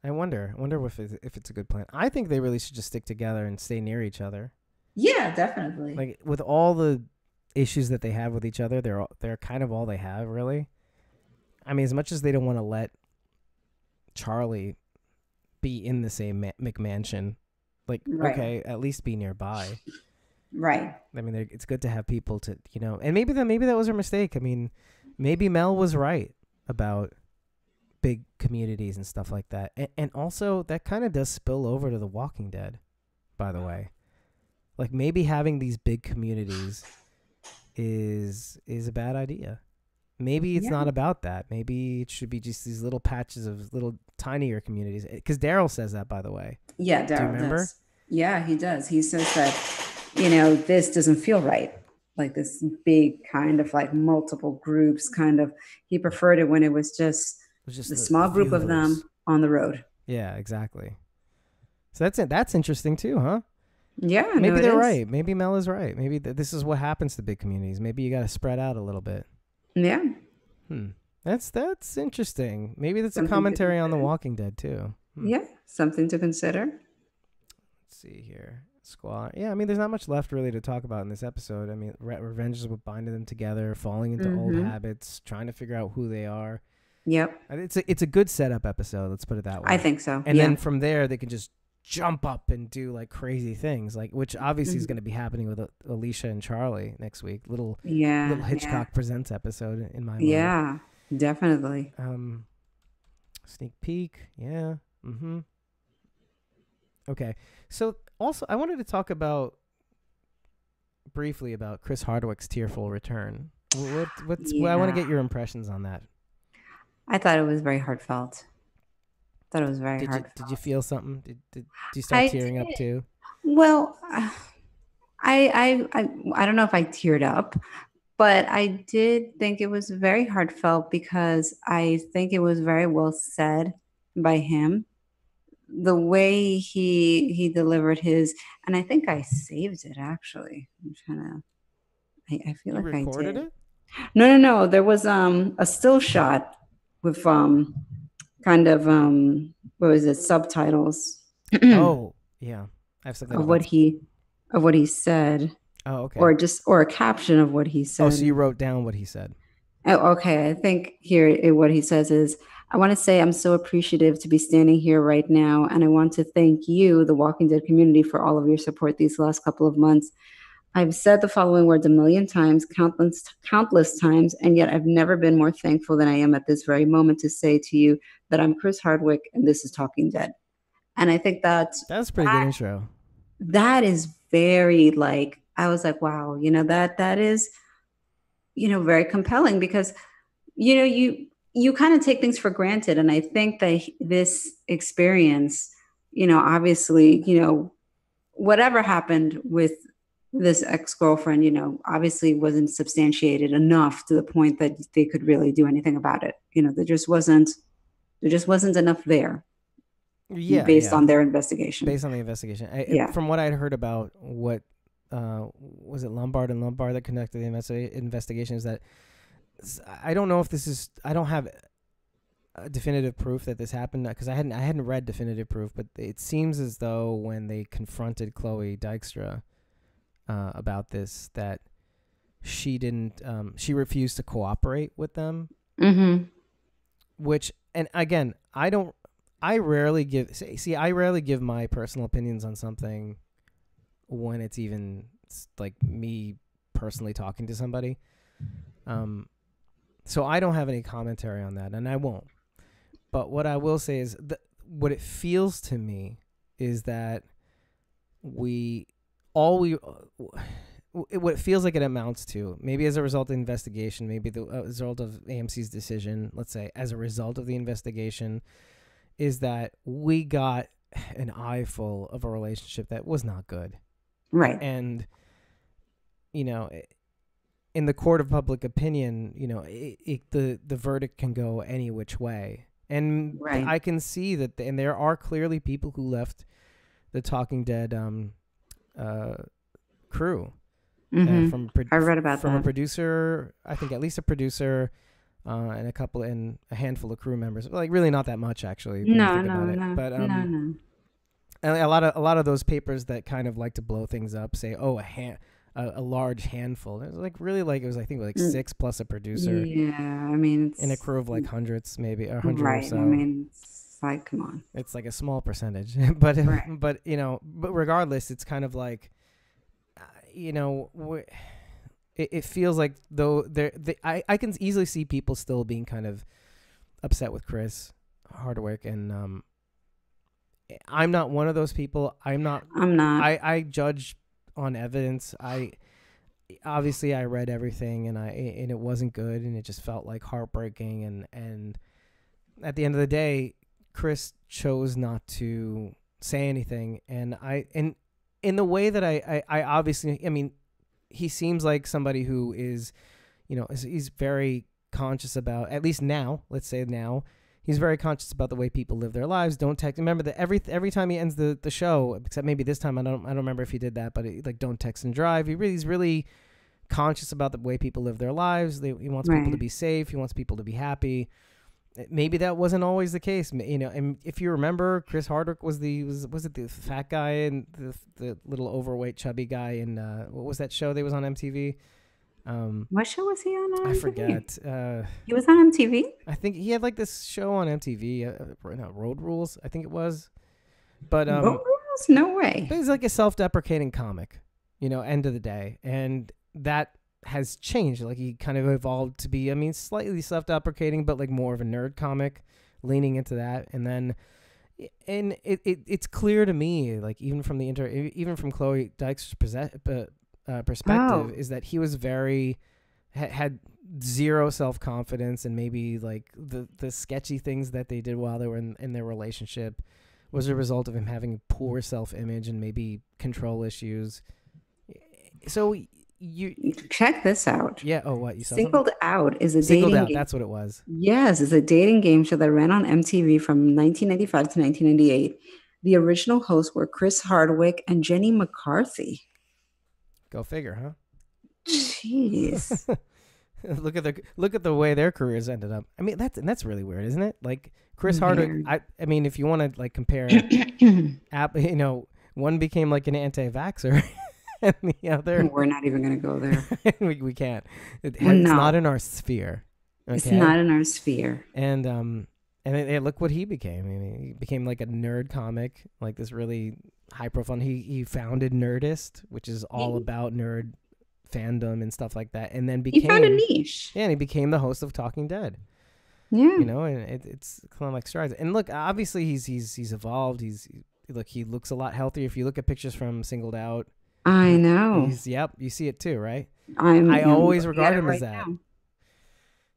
I wonder if it's a good plan. I think they really should just stick together and stay near each other. Yeah, definitely. Like with all the issues that they have with each other, they're kind of all they have, really. I mean, as much as they don't want to let Charlie be in the same McMansion, like Right. okay, at least be nearby. Right. I mean, it's good to have people to, and maybe that was her mistake. I mean, maybe Mel was right about big communities and stuff like that. And also that kind of does spill over to The Walking Dead, by the way. Like maybe having these big communities is a bad idea. Maybe it's not about that. Maybe it should be just these little patches of little tinier communities. Because Daryl says that, by the way. Yeah, Do you Daryl remember? does. Yeah, he does. He says that, this doesn't feel right. Like this big kind of like multiple groups kind of, he preferred it when it was just the small group of them on the road. Yeah, exactly. So that's it. That's interesting too, huh? Yeah, maybe they're right. Maybe Mel is right. Maybe this is what happens to big communities. Maybe you got to spread out a little bit. Yeah. That's interesting. Maybe that's Something a commentary on The consider. Walking Dead too. Yeah, something to consider. Let's see here. Squad. Yeah, I mean, there's not much left really to talk about in this episode. I mean, revenge is what binding them together, falling into old habits, trying to figure out who they are. Yep. It's a good setup episode. Let's put it that way. I think so. And then from there, they can just jump up and do like crazy things, like which obviously is going to be happening with Alicia and Charlie next week. Little Hitchcock Presents episode in my mind. Yeah, definitely. Sneak peek. Yeah. Okay. So also, I wanted to talk briefly about Chris Hardwick's tearful return. I want to get your impressions on that. I thought it was very heartfelt. Heartfelt. Did you feel something? Did you start tearing up too? Well, I don't know if I teared up, but I did think it was very heartfelt because I think it was very well said by him. The way he delivered his, and I think I saved it actually. I'm trying to. I feel like I did. It? No. There was a still shot with kind of what was it, subtitles. Oh yeah, I have something of what he said. Oh, okay. Or a caption of what he said. Oh, so you wrote down what he said. Oh, okay. I think here what he says is, I want to say I'm so appreciative to be standing here right now, and I want to thank you, the Walking Dead community, for all of your support these last couple of months. I've said the following words a million times, countless times, and yet I've never been more thankful than I am at this very moment to say to you that I'm Chris Hardwick and this is Talking Dead. And I think that's a pretty good intro. That is very I was like, wow, that is, very compelling because, you kind of take things for granted. And I think that this experience, obviously, whatever happened with this ex-girlfriend, obviously wasn't substantiated enough to the point that they could really do anything about it. There just wasn't enough there. Yeah. Based on their investigation. Based on the investigation. From what I'd heard about what, was it Lombard and Lombard that conducted the investigation, is that I don't know if this is, I don't have definitive proof that this happened because I hadn't read definitive proof, but it seems as though when they confronted Chloe Dykstra, about this, that she didn't, she refused to cooperate with them. Mm-hmm. Which, and again, I rarely give my personal opinions on something when it's even like me personally talking to somebody. So I don't have any commentary on that, and I won't. But what I will say is what it feels to me is that what it feels like it amounts to, maybe as a result of the investigation, maybe the result of AMC's decision, let's say as a result of the investigation, is that we got an eyeful of a relationship that was not good. Right. And, you know, in the court of public opinion, you know, the verdict can go any which way. And Right. I can see that, and there are clearly people who left the Talking Dead crew. Mm-hmm. I read about from that. a producer, I think at least a producer, and a handful of crew members. Like really not that much actually. No. But a lot of those papers that kind of like to blow things up say, oh, a large handful. It was like really like it was, I think, like 6 plus a producer. Yeah, I mean, in a crew of like hundreds, maybe 100 right. or so. I mean, it's like, come on. It's like a small percentage, but Right. but you know, but regardless, it's kind of like, you know, it feels like though I can easily see people still being kind of upset with Chris Hardwick, and I'm not one of those people. I'm not. I judge on evidence. Obviously I read everything, and it wasn't good, and it just felt like heartbreaking, and at the end of the day, Chris chose not to say anything, and in the way that I obviously, I mean, he seems like somebody who is, you know, he's very conscious about, at least now, let's say now, he's very conscious about the way people live their lives. Don't text. Remember that every time he ends the show, except maybe this time, I don't remember if he did that, but like, don't text and drive. He's really conscious about the way people live their lives. He wants people to be safe. He wants people to be happy. Maybe that wasn't always the case, you know. And if you remember, Chris Hardwick was it the fat guy and the little overweight chubby guy in what was that show that was on MTV? What show was he on MTV? I forget. He was on MTV? I think he had like this show on MTV, Road Rules, I think it was. But Road Rules? No way. But he's like a self-deprecating comic, you know, end of the day. And that has changed. Like, he kind of evolved to be, I mean, slightly self-deprecating, but like more of a nerd comic, leaning into that. And then, and it's clear to me, like even from even from Chloe Dykes' perspective, is that he was very had zero self-confidence, and maybe like the sketchy things that they did while they were in their relationship was a result of him having poor self-image and maybe control issues. So you check this out. Yeah. Oh, what you saw? Singled Out is a Singled dating Out. game. That's what it was. Yes, it's a dating game show that ran on MTV from 1995 to 1998. The original hosts were Chris Hardwick and Jenny McCarthy. Go figure, huh? Jeez. Look at the way their careers ended up. I mean, that's really weird, isn't it? Like Chris Hardwick. I mean, if you want to like compare, you know, one became like an anti-vaxxer. And the other, we're not even going to go there. we can't. It's not in our sphere. Okay? It's not in our sphere. And look what he became. I mean, he became like a nerd comic, like this really high profile. He founded Nerdist, which is all about nerd fandom and stuff like that. And then he found a niche. Yeah, and he became the host of Talking Dead. Yeah, you know, and it's kind of like strides. And look, obviously he's evolved. He looks a lot healthier. If you look at pictures from Singled Out. I know. Yep, you see it too, right? I always regard him as that.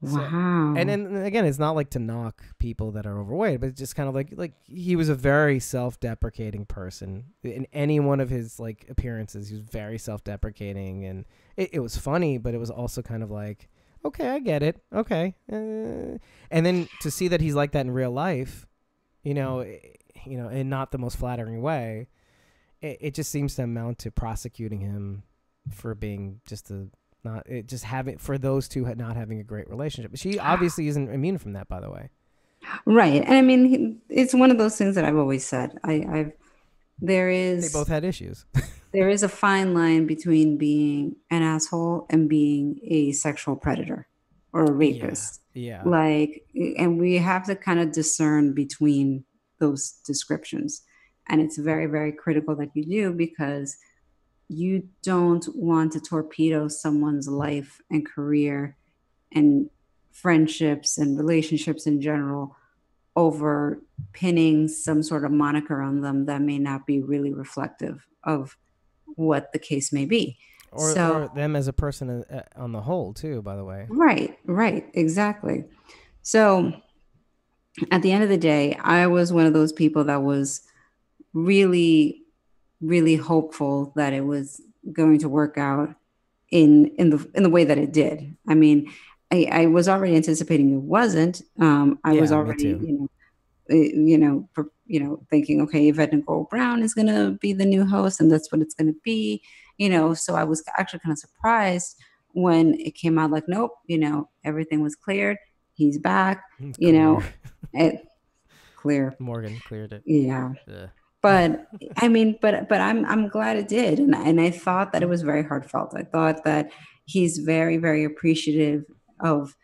So, wow. And then again, it's not like to knock people that are overweight, but it's just kind of like he was a very self-deprecating person. In any one of his like appearances, he was very self-deprecating, and it was funny, but it was also kind of like, okay, I get it, okay. And then to see that he's like that in real life, you know, in not the most flattering way. It just seems to amount to prosecuting him for being for those two not having a great relationship. She obviously isn't immune from that, by the way. Right. And I mean, it's one of those things that I've always said. They both had issues. there is a fine line between being an asshole and being a sexual predator or a Yeah. rapist. Yeah. Like, and we have to kind of discern between those descriptions. And it's very, very critical that you do, because you don't want to torpedo someone's life and career and friendships and relationships in general over pinning some sort of moniker on them that may not be really reflective of what the case may be. So, Or them as a person on the whole too, by the way. right, right, exactly. So, at the end of the day, I was one of those people that was really, really hopeful that it was going to work out in the way that it did. I mean, I was already anticipating it wasn't. I was Yeah, me already, too. thinking, okay, Yvette Nicole Brown is going to be the new host, and that's what it's going to be. So I was actually kind of surprised when it came out like, nope, everything was cleared. He's back. You Clear. know, it clear. Morgan cleared it. Yeah. Ugh. But I mean, but I'm glad it did, and I thought that it was very heartfelt. I thought that he's very, very appreciative of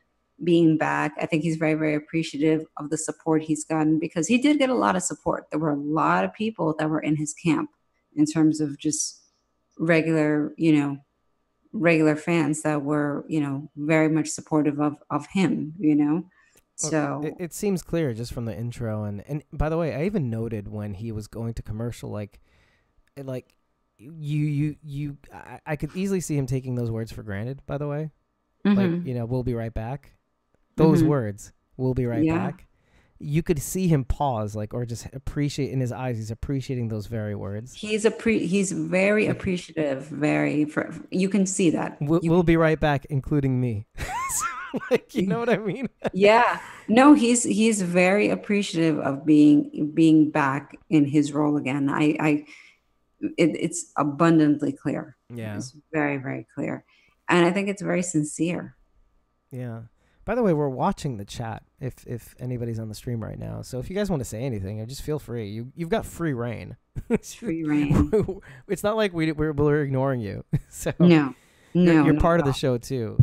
being back. I think he's very, very appreciative of the support he's gotten, because he did get a lot of support. There were a lot of people that were in his camp in terms of just regular, regular fans that were, very much supportive of him. Well, it, So, it seems clear just from the intro, and by the way, I even noted when he was going to commercial, like I could easily see him taking those words for granted. By the way, like mhm, we'll be right back. Those mhm, words, we'll be right yeah. back. You could see him pause, like, or just appreciate in his eyes. He's appreciating those very words. He's very Like, appreciative, you can see that. we'll be right back, including me. So, like, you know what I mean? Yeah. No, he's very appreciative of being back in his role again. It's abundantly clear. Yeah. It's very, very clear. And I think it's very sincere. Yeah. By the way, we're watching the chat if anybody's on the stream right now. So if you guys want to say anything, just feel free. You've got free reign. It's free reign. It's not like we're ignoring you. So No. No, you're not part at of the all. show too.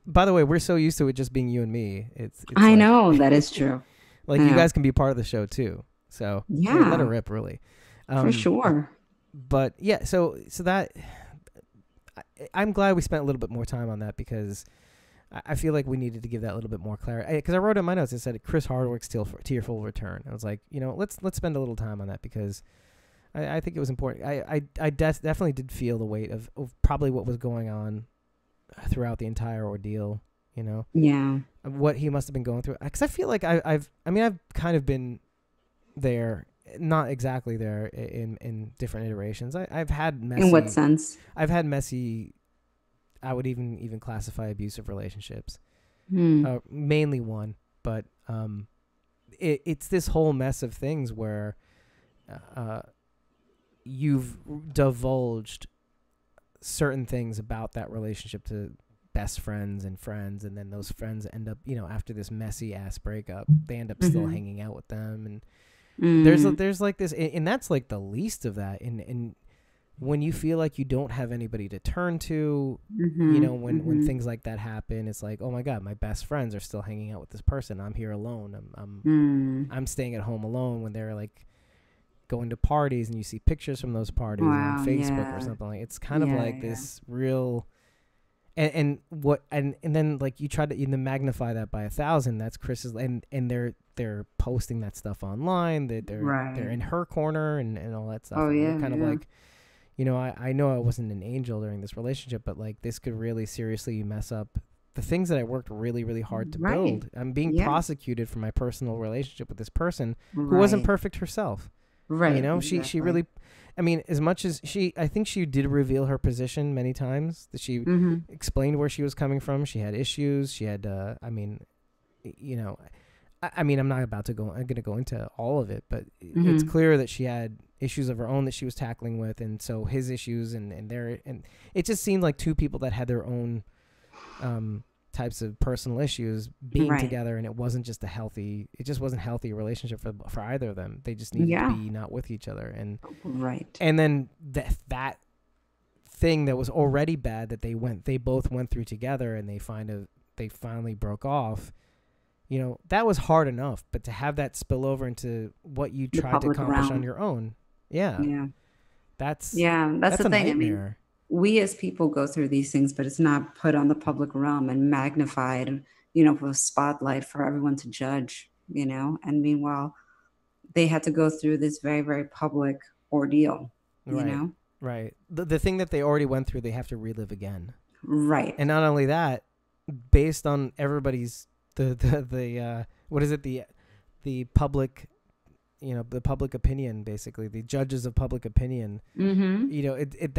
By the way, we're so used to it just being you and me. It's I like know that is true. like I you know. guys can be part of the show too. So let her Yeah, rip, really. for Um, sure. but yeah, so that I'm glad we spent a little bit more time on that, because I feel like we needed to give that a little bit more clarity. Because I wrote in my notes, it said Chris Hardwick's tearful return. I was like, let's spend a little time on that, because I think it was important. I definitely did feel the weight of probably what was going on throughout the entire ordeal. Yeah. Of what he must have been going through. Because I feel like I've kind of been there, not exactly there in different iterations. I've had In what messy. sense? I've had messy. I would even classify abusive relationships. Hmm. Mainly one, but it's this whole mess of things where you've divulged certain things about that relationship to best friends, and then those friends end up, after this messy ass breakup, they end up still Mhm. hanging out with them, and Mm. there's like this, and that's like the least of that. And when you feel like you don't have anybody to turn to, Mhm. when Mhm. things like that happen, it's like, oh my god, my best friends are still hanging out with this person. I'm here alone. Mm. I'm staying at home alone when they're like going to parties, and you see pictures from those parties on Wow. Facebook or Yeah. something. Like, it's kind of Yeah. like Yeah. this real. And then like you try to magnify that by 1,000. That's Chris's, and they're posting that stuff online. They're Right. in her corner, and all that stuff. Oh And you're yeah. kind of Yeah. like, I know I wasn't an angel during this relationship, but like this could really seriously mess up the things that I worked really, really hard to Right. build. I'm being Yeah. prosecuted for my personal relationship with this person who wasn't Right. perfect herself. Right. She Exactly. really, as much as I think she did reveal her position many times, that she Mhm. explained where she was coming from. She had issues. She had, you know, I'm not I'm going to go into all of it, but it's Mhm. clear that she had issues of her own that she was tackling with. And so his issues and it just seemed like two people that had their own, types of personal issues being Right. together. And it wasn't just it just wasn't healthy relationship for either of them. They just needed to Yeah. be not with each other. Right. And then that thing that was already bad that they both went through together, and they finally broke off. That was hard enough, but to have that spill over into what you The tried to public accomplish on realm. your own, yeah, Yeah. that's Yeah, that's that's the a thing. I mean, nightmare. we as people go through these things, but it's not put on the public realm and magnified, with a spotlight for everyone to judge. And meanwhile, they had to go through this very, very public ordeal, you Right, know? right. The thing that they already went through, they have to relive again. Right. And not only that, based on everybody's the what is it, the public, the public opinion, basically the judges of public opinion, Mm-hmm.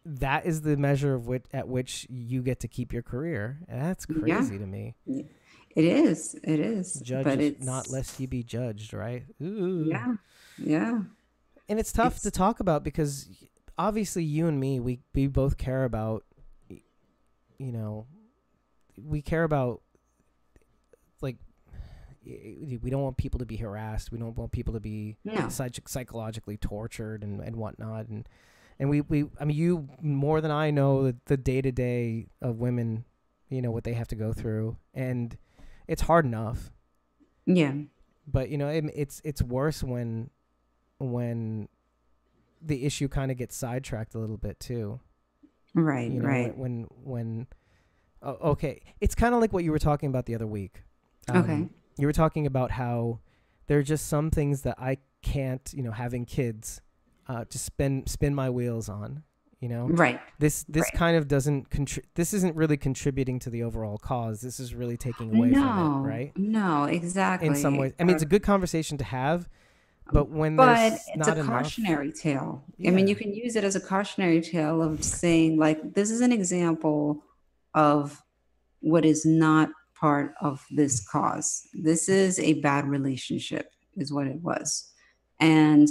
that is the measure of which you get to keep your career. And that's Yeah, crazy to me. it is. It is. But Judges not it's, lest you be judged, right? Ooh. yeah, yeah. And it's tough to It's, talk about because obviously you and me, we both care about, you know we care about, like, we don't want people to be harassed. We don't want people to be no. psychologically tortured and whatnot. And I mean, you more than I know the day-to-day of women, what they have to go through. And it's hard enough. Yeah. But, it's worse when the issue kind of gets sidetracked a little bit too. Right, right. When okay, it's kind of like what you were talking about the other week. Okay. You were talking about how there are just some things that I can't, having kids, to spin my wheels on. Right. This Right. kind of doesn't this isn't really contributing to the overall cause. This is really taking away from it, right? No, exactly. In some ways, I mean, it's a good conversation to have, but when But there's it's not a enough, cautionary tale. I mean, you yeah, can use it as a cautionary tale of saying, like, this is an example of what is not part of this cause. This is a bad relationship, is what it was. And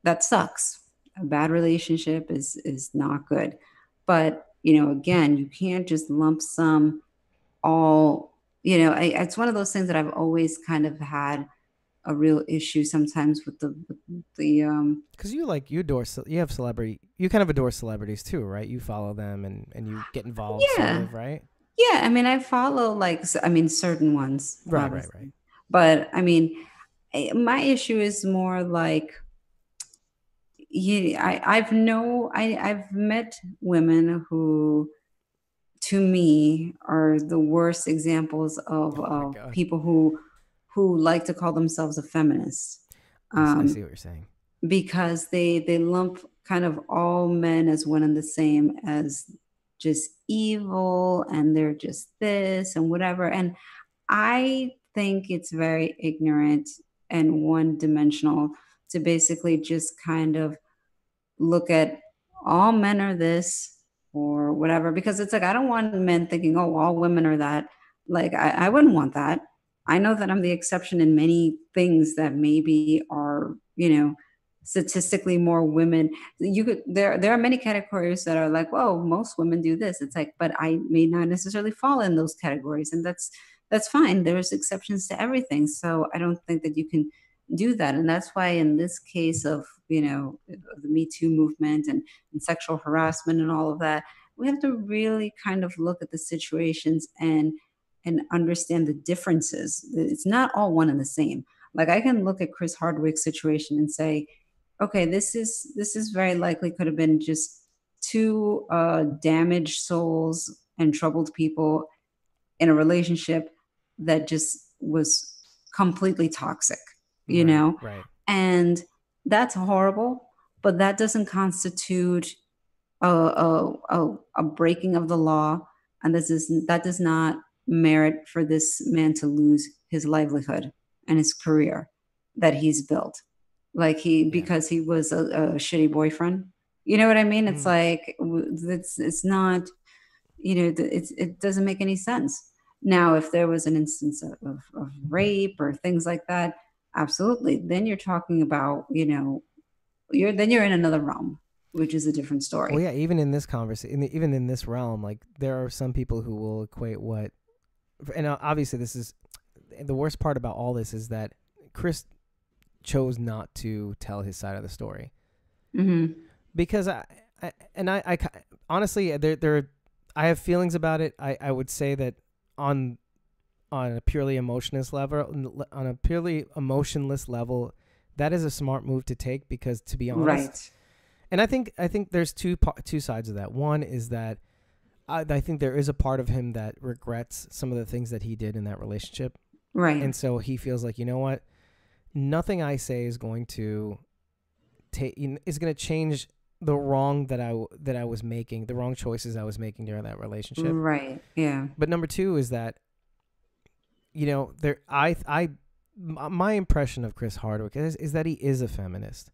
that sucks. A bad relationship is not good. But, again, you can't just lump sum all, it's one of those things that I've always kind of had a real issue sometimes with the because you have you kind of adore celebrities too, right? You follow them and you get involved, sort yeah. of, right? Yeah, I mean, I follow, like, I mean, certain ones, Right. obviously. But I mean, my issue is more like, yeah, I've met women who, to me, are the worst examples of Oh my god, people who like to call themselves a feminist. I Um, see what you're saying. because they lump kind of all men as one and the same, as just evil, and they're just this and whatever. And I think it's very ignorant and one dimensional to basically just kind of look at all men are this or whatever, because it's like, I don't want men thinking, oh, all women are that. Like, I wouldn't want that. I know that I'm the exception in many things that maybe are, statistically more women. There are many categories that are like, well, most women do this. It's like, but I may not necessarily fall in those categories, and that's fine. There's exceptions to everything. So I don't think that you can do that. And that's why in this case of, the Me Too movement and sexual harassment and all of that, we have to really kind of look at the situations and understand the differences. It's not all one and the same. Like, I can look at Chris Hardwick's situation and say, okay, this is very likely could have been just two damaged souls and troubled people in a relationship that just was completely toxic, you Right, know? right. And that's horrible, but that doesn't constitute a breaking of the law. And that does not merit for this man to lose his livelihood and his career that he's built. Like, Yeah. because he was a shitty boyfriend. You know what I mean? It's Mm. like, it's not, it doesn't make any sense. Now, if there was an instance of rape or things like that, absolutely. Then you're talking about, you're in another realm, which is a different Well, story. yeah. Even in this conversation, even in this realm, like there are some people who will equate what, and obviously this is the worst part about all this is that Chris chose not to tell his side of the story Hmm. because Honestly, I have feelings about it. I would say that on a purely emotionless level, that is a smart move to take, because to be honest, Right. and I think there's two sides of that. One is that I think there is a part of him that regrets some of the things that he did in that relationship, Right. and so he feels like, you know what, nothing I say is going to change the wrong that I was making, the wrong choices I was making during that relationship. Right. Yeah. But number two is that, you know, my impression of Chris Hardwick is that he is a feminist.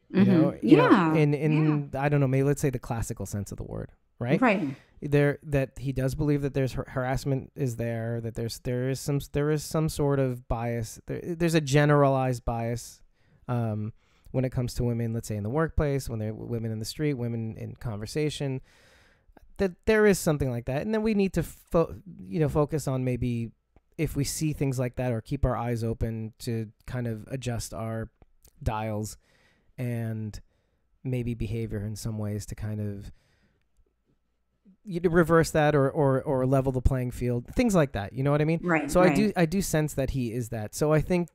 You know, Yeah. in I don't know, maybe let's say the classical sense of the word, right? Right. That he does believe that there's harassment is there, that there is some sort of bias. There's a generalized bias when it comes to women, let's say in the workplace, when they're women in the street, women in conversation, that there is something like that. And then we need to focus on, maybe if we see things like that, or keep our eyes open to kind of adjust our dials and maybe behavior in some ways to kind of reverse that, or level the playing field, things like that. You know what I mean? Right. So right. I do sense that he is that. So I think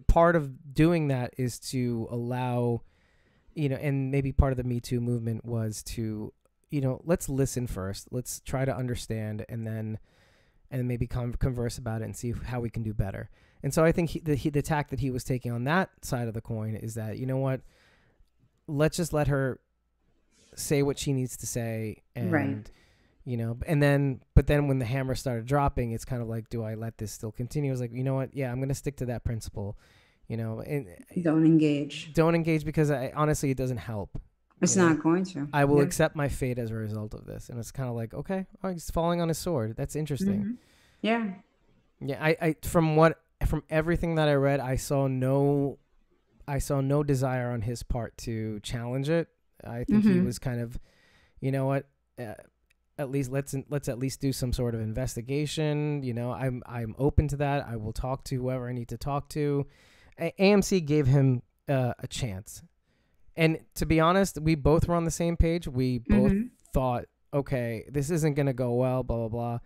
part of doing that is to allow, and maybe part of the Me Too movement was to, let's listen first. Let's try to understand, and maybe converse about it and see how we can do better. And so I think the tack that he was taking on that side of the coin is that, you know what, let's just let her say what she needs to say, and Right. but then when the hammer started dropping, it's kind of like, do I let this still continue? I was like, you know what, yeah, I'm going to stick to that principle, and Don't engage because honestly, it doesn't help. It's not going to. I will accept my fate as a result of this. And it's kind of like, okay, he's falling on his sword. That's interesting. Yeah. I from everything that I read, I saw no desire on his part to challenge it. I think he was kind of, you know what, at least let's at least do some sort of investigation. I'm open to that. I will talk to whoever I need to talk to. AMC gave him a chance. And to be honest, we both were on the same page. We both thought, okay, this isn't going to go well, blah, blah, blah.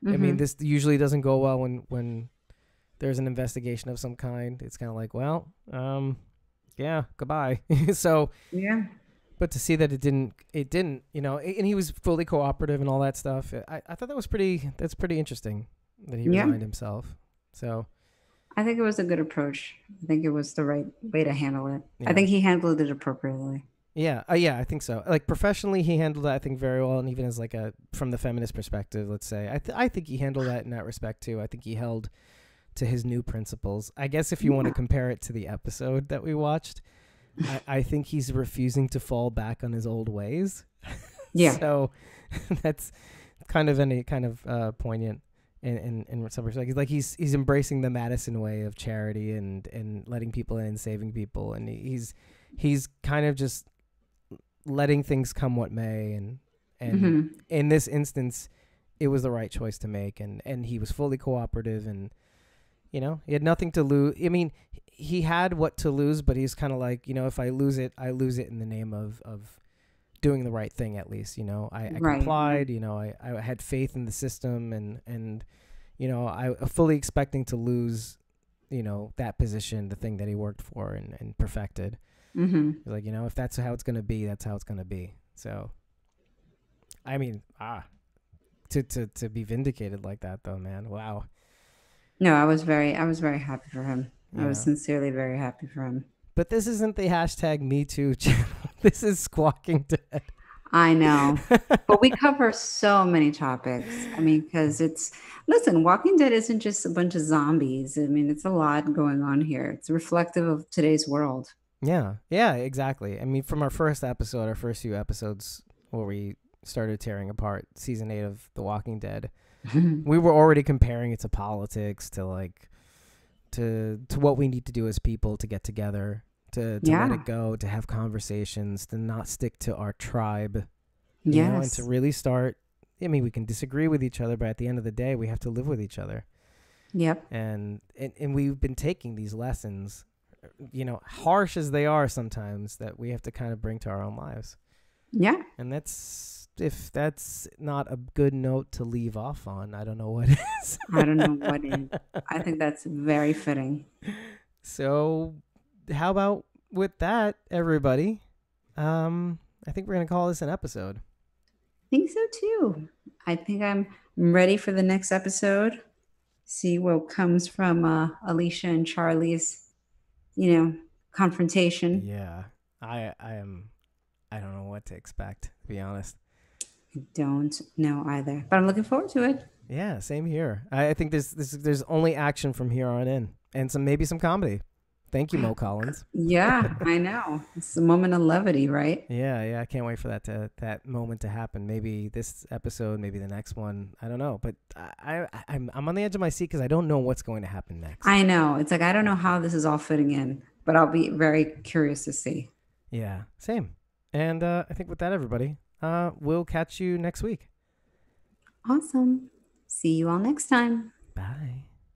I mean, this usually doesn't go well when there's an investigation of some kind. It's kind of like, well, yeah, goodbye. So, yeah. But to see that it didn't, and he was fully cooperative and all that stuff. I thought that's pretty interesting that he resigned himself. So I think it was a good approach. I think it was the right way to handle it. Yeah. I think he handled it appropriately. Yeah, I think so. Like professionally, he handled it, I think, very well, and even as from the feminist perspective, let's say, I think he handled that in that respect too. I think he held to his new principles. I guess if you want to compare it to the episode that we watched, I think he's refusing to fall back on his old ways. Yeah. So that's kind of poignant. In some respects, like he's embracing the Madison way of charity and letting people in and saving people, and he's kind of just letting things come what may, and in this instance, it was the right choice to make, and he was fully cooperative, and he had nothing to lose. I mean, he had what to lose, but he's kind of like, if I lose it, I lose it in the name of doing the right thing, at least. I complied. I had faith in the system, and I fully expecting to lose that position, the thing that he worked for and perfected. Like, if that's how it's gonna be, that's how it's gonna be. So I mean, to be vindicated like that though, man, wow. No, I was very happy for him. Yeah. I was sincerely very happy for him. But this isn't the hashtag Me Too channel. This is Squawking Dead. I know, but we cover so many topics. I mean, because listen, Walking Dead isn't just a bunch of zombies. I mean, it's a lot going on here. It's reflective of today's world. Yeah, exactly. I mean, from our first few episodes where we started tearing apart season 8 of The Walking Dead, we were already comparing it to politics, to to what we need to do as people to get together, to let it go, to have conversations, to not stick to our tribe, and to really start. I mean, we can disagree with each other, but at the end of the day, we have to live with each other. Yep. And we've been taking these lessons, harsh as they are sometimes, that we have to kind of bring to our own lives. Yeah. And if that's not a good note to leave off on, I don't know what is. I don't know what is. I think that's very fitting. So, how about with that, everybody? I think we're gonna call this an episode. I think so too. I think I'm ready for the next episode. See what comes from Alicia and Charlie's, you know, confrontation. Yeah, I am. I don't know what to expect, to be honest. I don't know either, but I'm looking forward to it. Yeah, same here. I think there's only action from here on in, and maybe some comedy. Thank you, Mo Collins. Yeah, I know. It's a moment of levity, right? Yeah, I can't wait for that moment to happen. Maybe this episode, maybe the next one. I don't know, but I'm on the edge of my seat because I don't know what's going to happen next. I know. It's like I don't know how this is all fitting in, but I'll be very curious to see. Yeah, same. And I think with that, everybody, we'll catch you next week. Awesome. See you all next time. Bye.